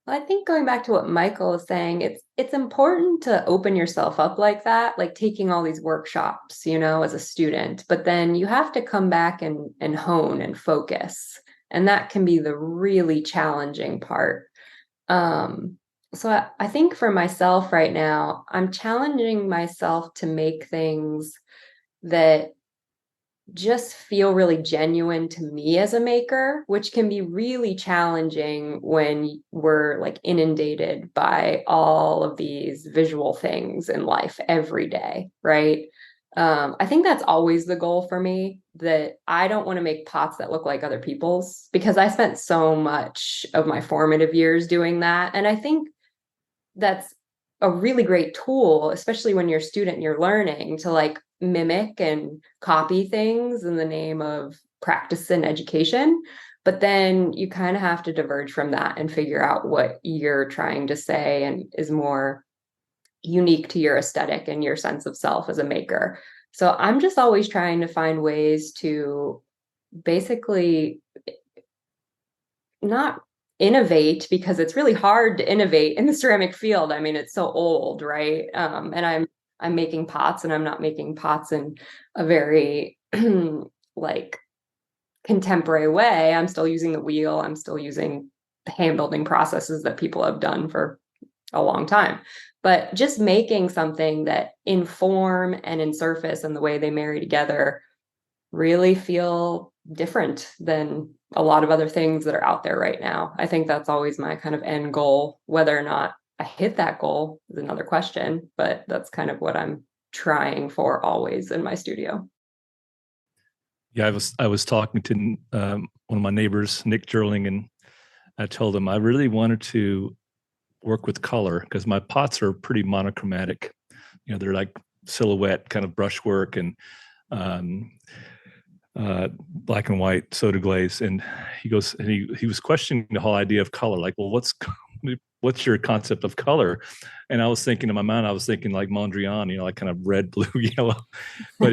Well, I think going back to what Michael is saying, it's important to open yourself up like that, like taking all these workshops, as a student, but then you have to come back and hone and focus. And that can be the really challenging part. So I think for myself right now, I'm challenging myself to make things that just feel really genuine to me as a maker, which can be really challenging when we're like inundated by all of these visual things in life every day, right? I think that's always the goal for me, that I don't want to make pots that look like other people's, because I spent so much of my formative years doing that. And I think that's a really great tool, especially when you're a student and you're learning to like mimic and copy things in the name of practice and education. But then you kind of have to diverge from that and figure out what you're trying to say and is more unique to your aesthetic and your sense of self as a maker. So I'm just always trying to find ways to basically not innovate, because it's really hard to innovate in the ceramic field. I mean, it's so old, right? And I'm making pots, and I'm not making pots in a very like contemporary way. I'm still using the wheel. I'm still using the hand building processes that people have done for a long time. But just making something that in form and in surface and the way they marry together really feel different than a lot of other things that are out there right now. I think that's always my kind of end goal. Whether or not I hit that goal is another question, but that's kind of what I'm trying for always in my studio. Yeah, I was talking to one of my neighbors, Nick Jerling, and I told him I really wanted to work with color because my pots are pretty monochromatic. You know, they're like silhouette kind of brushwork and black and white soda glaze. And he goes, and he was questioning the whole idea of color. Like, well, what's your concept of color? And I was thinking in my mind, I was thinking like Mondrian, you know, like kind of red, blue, yellow. But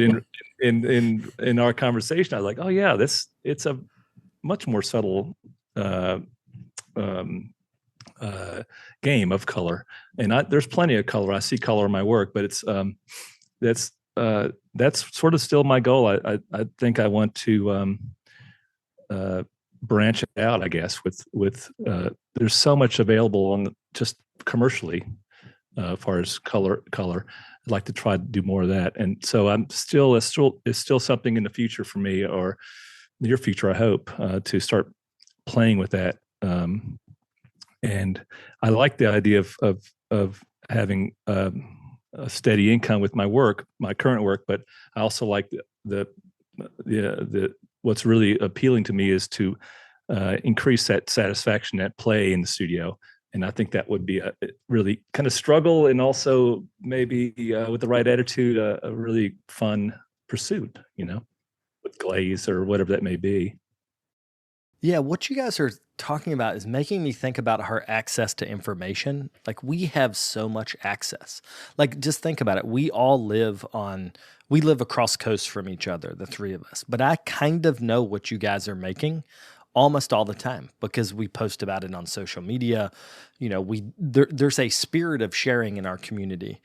in our conversation, I was like, oh yeah, it's a much more subtle game of color. And there's plenty of color. I see color in my work, but it's that's sort of still my goal. I think I want to branch it out, I guess, with there's so much available on just commercially as far as color. I'd like to try to do more of that. And so it's still something in the future for me, or near future, I hope, to start playing with that. And I like the idea of having a steady income with my current work, but I also like the what's really appealing to me is to increase that satisfaction at play in the studio. And I think that would be a really kind of struggle, and also maybe with the right attitude, a really fun pursuit, you know, with glaze or whatever that may be. Yeah, what you guys are talking about is making me think about our access to information. Like, we have so much access. Like, just think about it. We live across coast from each other, the three of us. But I kind of know what you guys are making almost all the time because we post about it on social media. You know, there's a spirit of sharing in our community.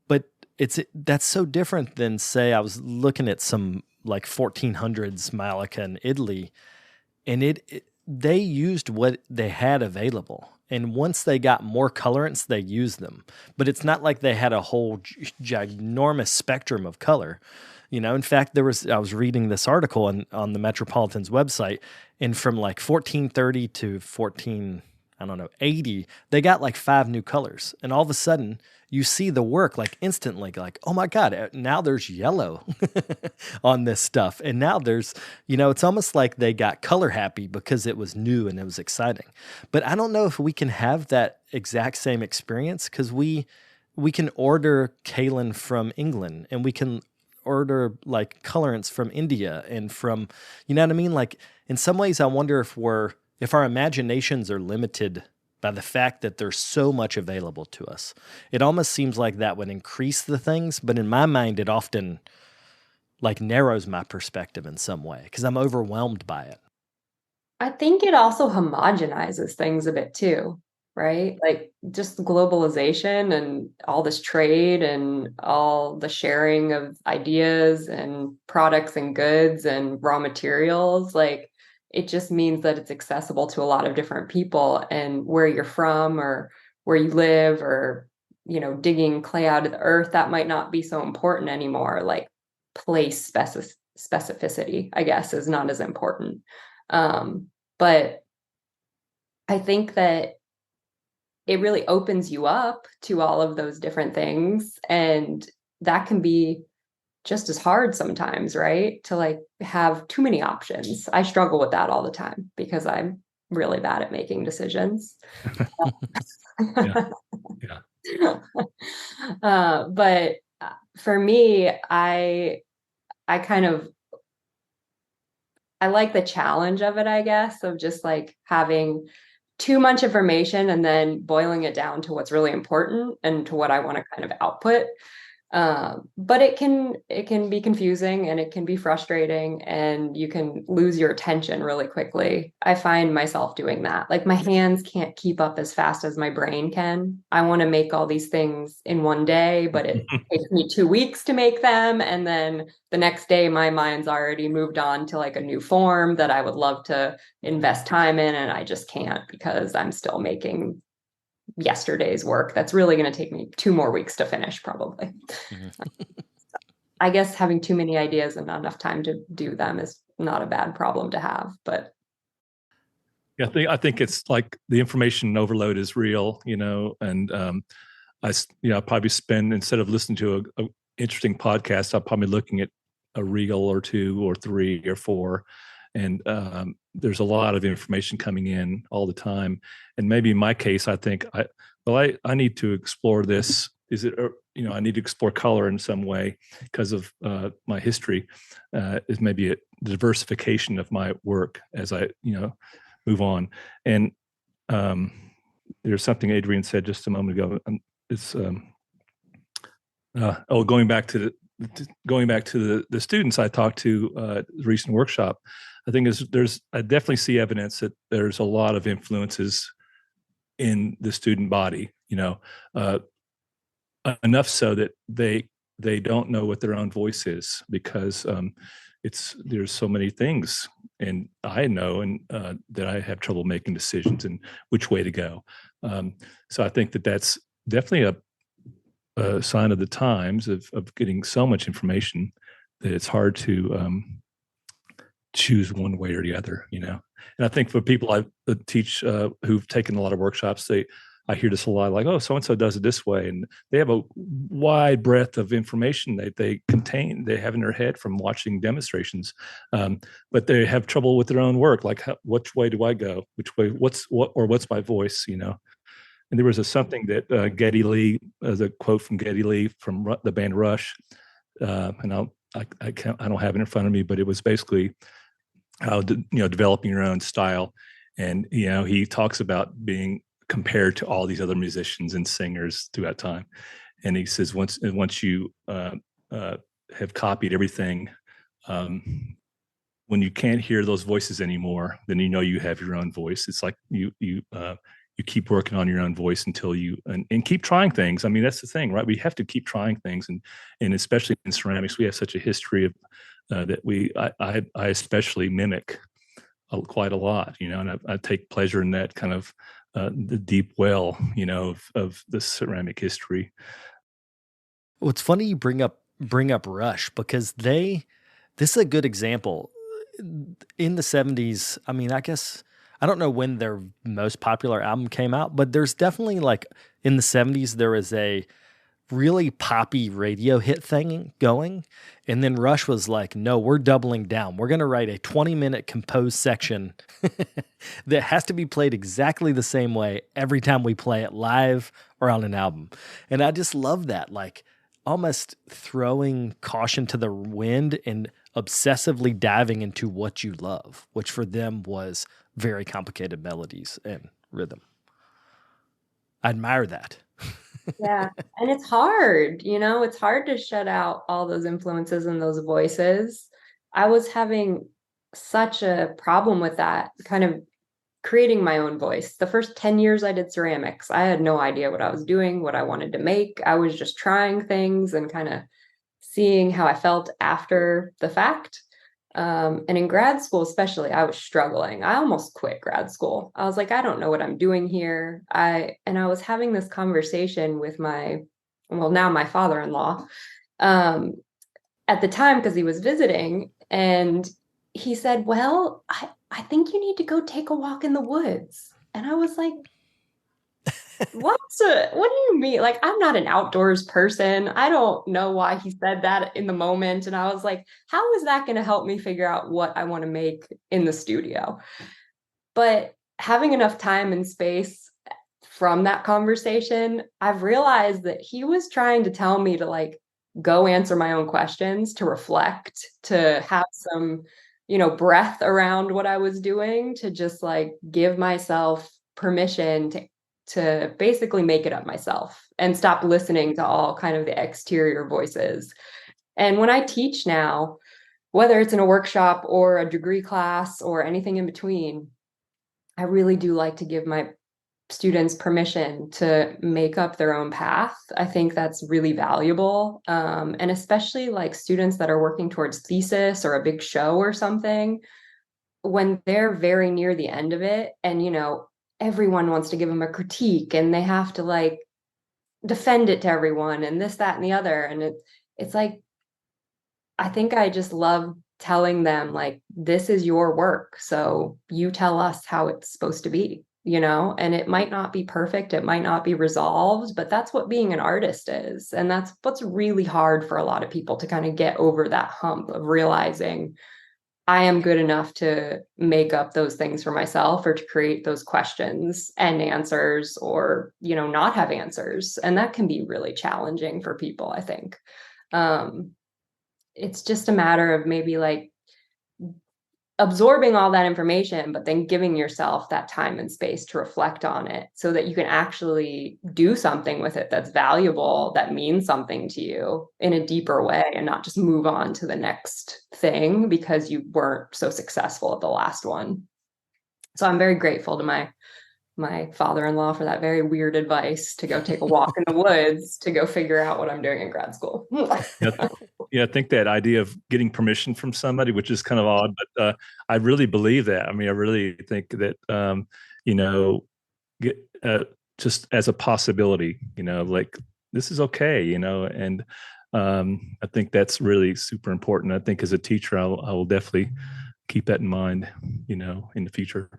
But that's so different than, say, I was looking at some like 1400s Malacca in Italy, and they used what they had available. And once they got more colorants, they used them. But it's not like they had a whole ginormous spectrum of color. You know, in fact, I was reading this article on the Metropolitan's website, and from like 1430 to 80, they got like 5 new colors. And all of a sudden, you see the work like instantly, like, oh my God, now there's yellow on this stuff. And now there's, you know, it's almost like they got color happy because it was new and it was exciting. But I don't know if we can have that exact same experience, because we can order kaolin from England, and we can order like colorants from India and from, you know what I mean? Like, in some ways, I wonder if our imaginations are limited by the fact that there's so much available to us. It almost seems like that would increase the things, but in my mind, it often like narrows my perspective in some way because I'm overwhelmed by it. I think it also homogenizes things a bit too, right? Like, just globalization and all this trade and all the sharing of ideas and products and goods and raw materials. Like, it just means that it's accessible to a lot of different people, and where you're from or where you live, or, digging clay out of the earth, that might not be so important anymore. Like place specificity, I guess, is not as important. But I think that it really opens you up to all of those different things. And that can be just as hard sometimes, right? To like have too many options. I struggle with that all the time because I'm really bad at making decisions. Yeah. But for me, I like the challenge of it, I guess, of just like having too much information and then boiling it down to what's really important and to what I want to kind of output. But it can be confusing and it can be frustrating, and you can lose your attention really quickly. I find myself doing that. Like my hands can't keep up as fast as my brain can. I want to make all these things in one day, but it takes me 2 weeks to make them. And then the next day, my mind's already moved on to like a new form that I would love to invest time in. And I just can't because I'm still making yesterday's work that's really going to take me 2 more weeks to finish, probably. I guess having too many ideas and not enough time to do them is not a bad problem to have, but yeah, I think it's like the information overload is real, and I'll probably spend, instead of listening to a interesting podcast, I'll probably looking at a reel or 2 or 3 or 4. And there's a lot of information coming in all the time. And maybe in my case, I think I need to explore this. I need to explore color in some way because of my history. Is maybe a diversification of my work as I move on. And there's something Adrienne said just a moment ago. It's going back to the students I talked to the recent workshop. I think I definitely see evidence that there's a lot of influences in the student body, enough so that they don't know what their own voice is, because there's so many things, and I know that I have trouble making decisions and which way to go. So I think that's definitely a sign of the times of getting so much information that it's hard to choose one way or the other, And I think for people I teach who've taken a lot of workshops, I hear this a lot, like, oh, so-and-so does it this way. And they have a wide breadth of information that they have in their head from watching demonstrations. But they have trouble with their own work. Like, which way do I go? Which way, what's my voice, And there was something that Geddy Lee, the quote from Geddy Lee from the band Rush, and I don't have it in front of me, but it was basically how developing your own style. And he talks about being compared to all these other musicians and singers throughout time. And he says once you have copied everything, when you can't hear those voices anymore, then you have your own voice. It's like you keep working on your own voice until and keep trying things. I mean, that's the thing, right? We have to keep trying things, and especially in ceramics, we have such a history of that I especially mimic quite a lot, and I take pleasure in that kind of the deep well, of the ceramic history. Well, it's funny you bring up Rush, because this is a good example. In the 70s, I mean, I guess I don't know when their most popular album came out, but there's definitely, like, in the 70s there was a really poppy radio hit thing going, and then Rush was like, no, we're doubling down. We're going to write a 20-minute composed section that has to be played exactly the same way every time we play it live or on an album. And I just love that, like almost throwing caution to the wind and obsessively diving into what you love, which for them was very complicated melodies and rhythm. I admire that. Yeah. And it's hard, it's hard to shut out all those influences and those voices. I was having such a problem with that, kind of creating my own voice. The first 10 years I did ceramics, I had no idea what I was doing, what I wanted to make. I was just trying things and kind of seeing how I felt after the fact. And in grad school, especially, I was struggling. I almost quit grad school. I was like, I don't know what I'm doing here. I was having this conversation with now my father-in-law, at the time, because he was visiting, and he said, well, I think you need to go take a walk in the woods. And I was like, what do you mean? Like, I'm not an outdoors person. I don't know why he said that in the moment. And I was like, how is that going to help me figure out what I want to make in the studio? But having enough time and space from that conversation, I've realized that he was trying to tell me to like go answer my own questions, to reflect, to have some, breath around what I was doing, to just like give myself permission to basically make it up myself and stop listening to all kind of the exterior voices. And when I teach now, whether it's in a workshop or a degree class or anything in between, I really do like to give my students permission to make up their own path. I think that's really valuable. And especially like students that are working towards thesis or a big show or something, when they're very near the end of it, and, everyone wants to give them a critique and they have to like defend it to everyone and this, that, and the other. And it's like, I think I just love telling them like, this is your work. So you tell us how it's supposed to be, and it might not be perfect. It might not be resolved, but that's what being an artist is. And that's what's really hard for a lot of people to kind of get over that hump of realizing I am good enough to make up those things for myself, or to create those questions and answers, or, not have answers. And that can be really challenging for people, I think. It's just a matter of maybe like absorbing all that information, but then giving yourself that time and space to reflect on it so that you can actually do something with it that's valuable, that means something to you in a deeper way, and not just move on to the next thing because you weren't so successful at the last one. So I'm very grateful to my father-in-law for that very weird advice to go take a walk in the woods to go figure out what I'm doing in grad school. Yeah, I think that idea of getting permission from somebody, which is kind of odd, but I really believe that. I mean, I really think that, just as a possibility, like this is okay, and I think that's really super important. I think as a teacher, I will definitely keep that in mind, in the future.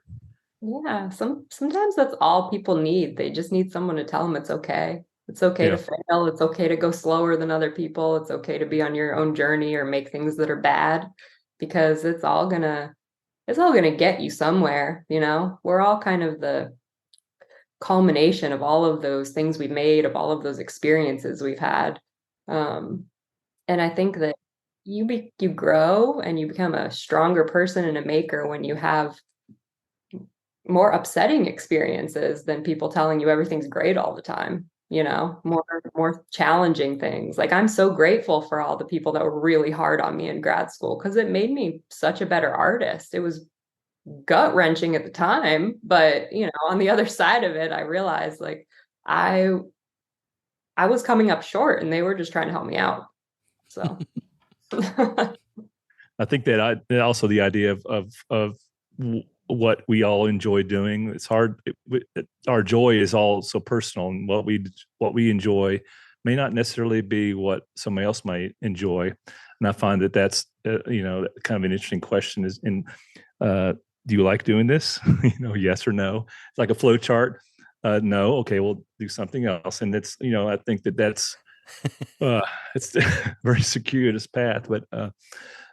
Yeah, sometimes that's all people need. They just need someone to tell them it's okay. It's okay to fail. It's okay to go slower than other people. It's okay to be on your own journey or make things that are bad, because it's all gonna get you somewhere, We're all kind of the culmination of all of those things we've made, of all of those experiences we've had. And I think that you grow and you become a stronger person and a maker when you have more upsetting experiences than people telling you everything's great all the time, more challenging things. Like, I'm so grateful for all the people that were really hard on me in grad school, because it made me such a better artist. It was gut-wrenching at the time, but on the other side of it, I realized like I was coming up short and they were just trying to help me out. So I think that also the idea of what we all enjoy doing. It's hard. Our joy is all so personal, and what we enjoy may not necessarily be what somebody else might enjoy. And I find that that's kind of an interesting question. Is do you like doing this? Yes or no. It's like a flow chart. No. Okay, we'll do something else. And it's I think that's it's a very circuitous path, but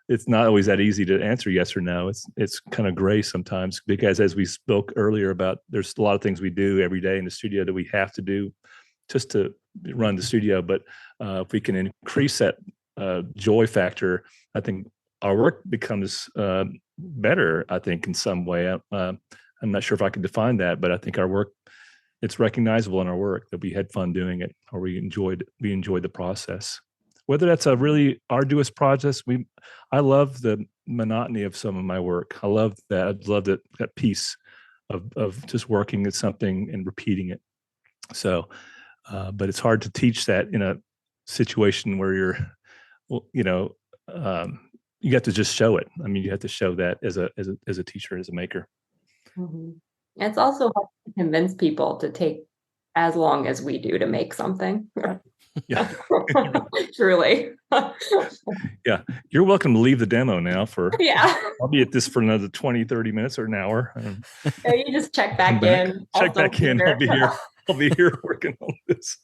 it's not always that easy to answer yes or no. It's kind of gray sometimes, because as we spoke earlier about, there's a lot of things we do every day in the studio that we have to do just to run the studio. But if we can increase that joy factor, I think our work becomes better, I think, in some way. I'm not sure if I can define that, but I think our work, it's recognizable in our work that we had fun doing it, or we enjoyed the process. Whether that's a really arduous process, I love the monotony of some of my work. I love that. I love that piece of just working at something and repeating it. So, but it's hard to teach that in a situation where you're, you have to just show it. I mean, you have to show that as a teacher, as a maker. Mm-hmm. It's also hard to convince people to take as long as we do to make something. Yeah. Truly. Yeah. You're welcome to leave the demo now Yeah. I'll be at this for another 20, 30 minutes or an hour. Yeah, you just check back in. Check back in. I'll be here. I'll be here working on this.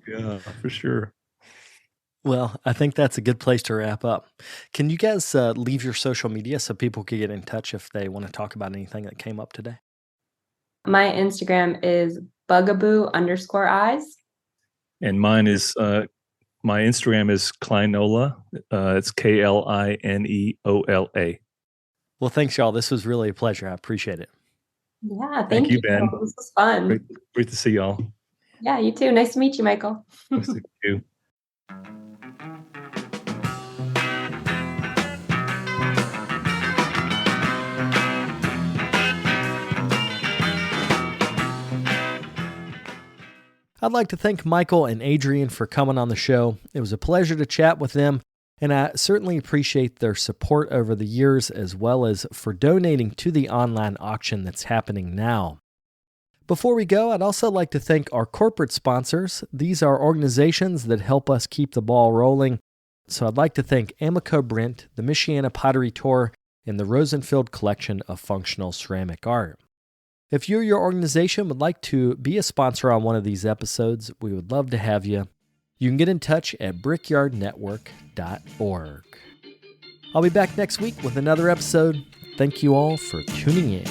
Yeah, for sure. Well, I think that's a good place to wrap up. Can you guys leave your social media so people can get in touch if they want to talk about anything that came up today? My Instagram is bugaboo_eyes. And mine is, my Instagram is Klinola. It's KLINEOLA. Well, thanks, y'all. This was really a pleasure. I appreciate it. Yeah, thank you, Ben. This was fun. Great to see y'all. Yeah, you too. Nice to meet you, Michael. Nice to meet you. I'd like to thank Michael and Adrienne for coming on the show. It was a pleasure to chat with them, and I certainly appreciate their support over the years as well as for donating to the online auction that's happening now. Before we go, I'd also like to thank our corporate sponsors. These are organizations that help us keep the ball rolling. So I'd like to thank Amico Brent, the Michiana Pottery Tour, and the Rosenfield Collection of Functional Ceramic Art. If you or your organization would like to be a sponsor on one of these episodes, we would love to have you. You can get in touch at brickyardnetwork.org. I'll be back next week with another episode. Thank you all for tuning in.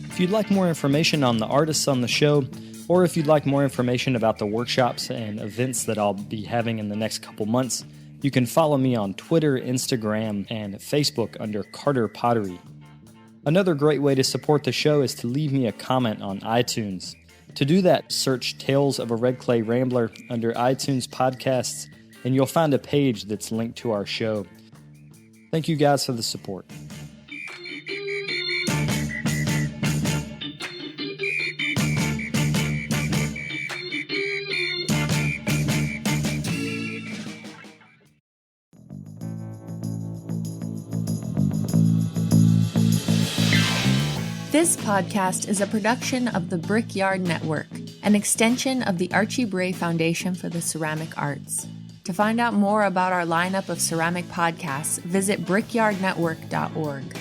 If you'd like more information on the artists on the show, or if you'd like more information about the workshops and events that I'll be having in the next couple months, you can follow me on Twitter, Instagram, and Facebook under Carter Pottery. Another great way to support the show is to leave me a comment on iTunes. To do that, search Tales of a Red Clay Rambler under iTunes Podcasts, and you'll find a page that's linked to our show. Thank you guys for the support. This podcast is a production of the Brickyard Network, an extension of the Archie Bray Foundation for the Ceramic Arts. To find out more about our lineup of ceramic podcasts, visit brickyardnetwork.org.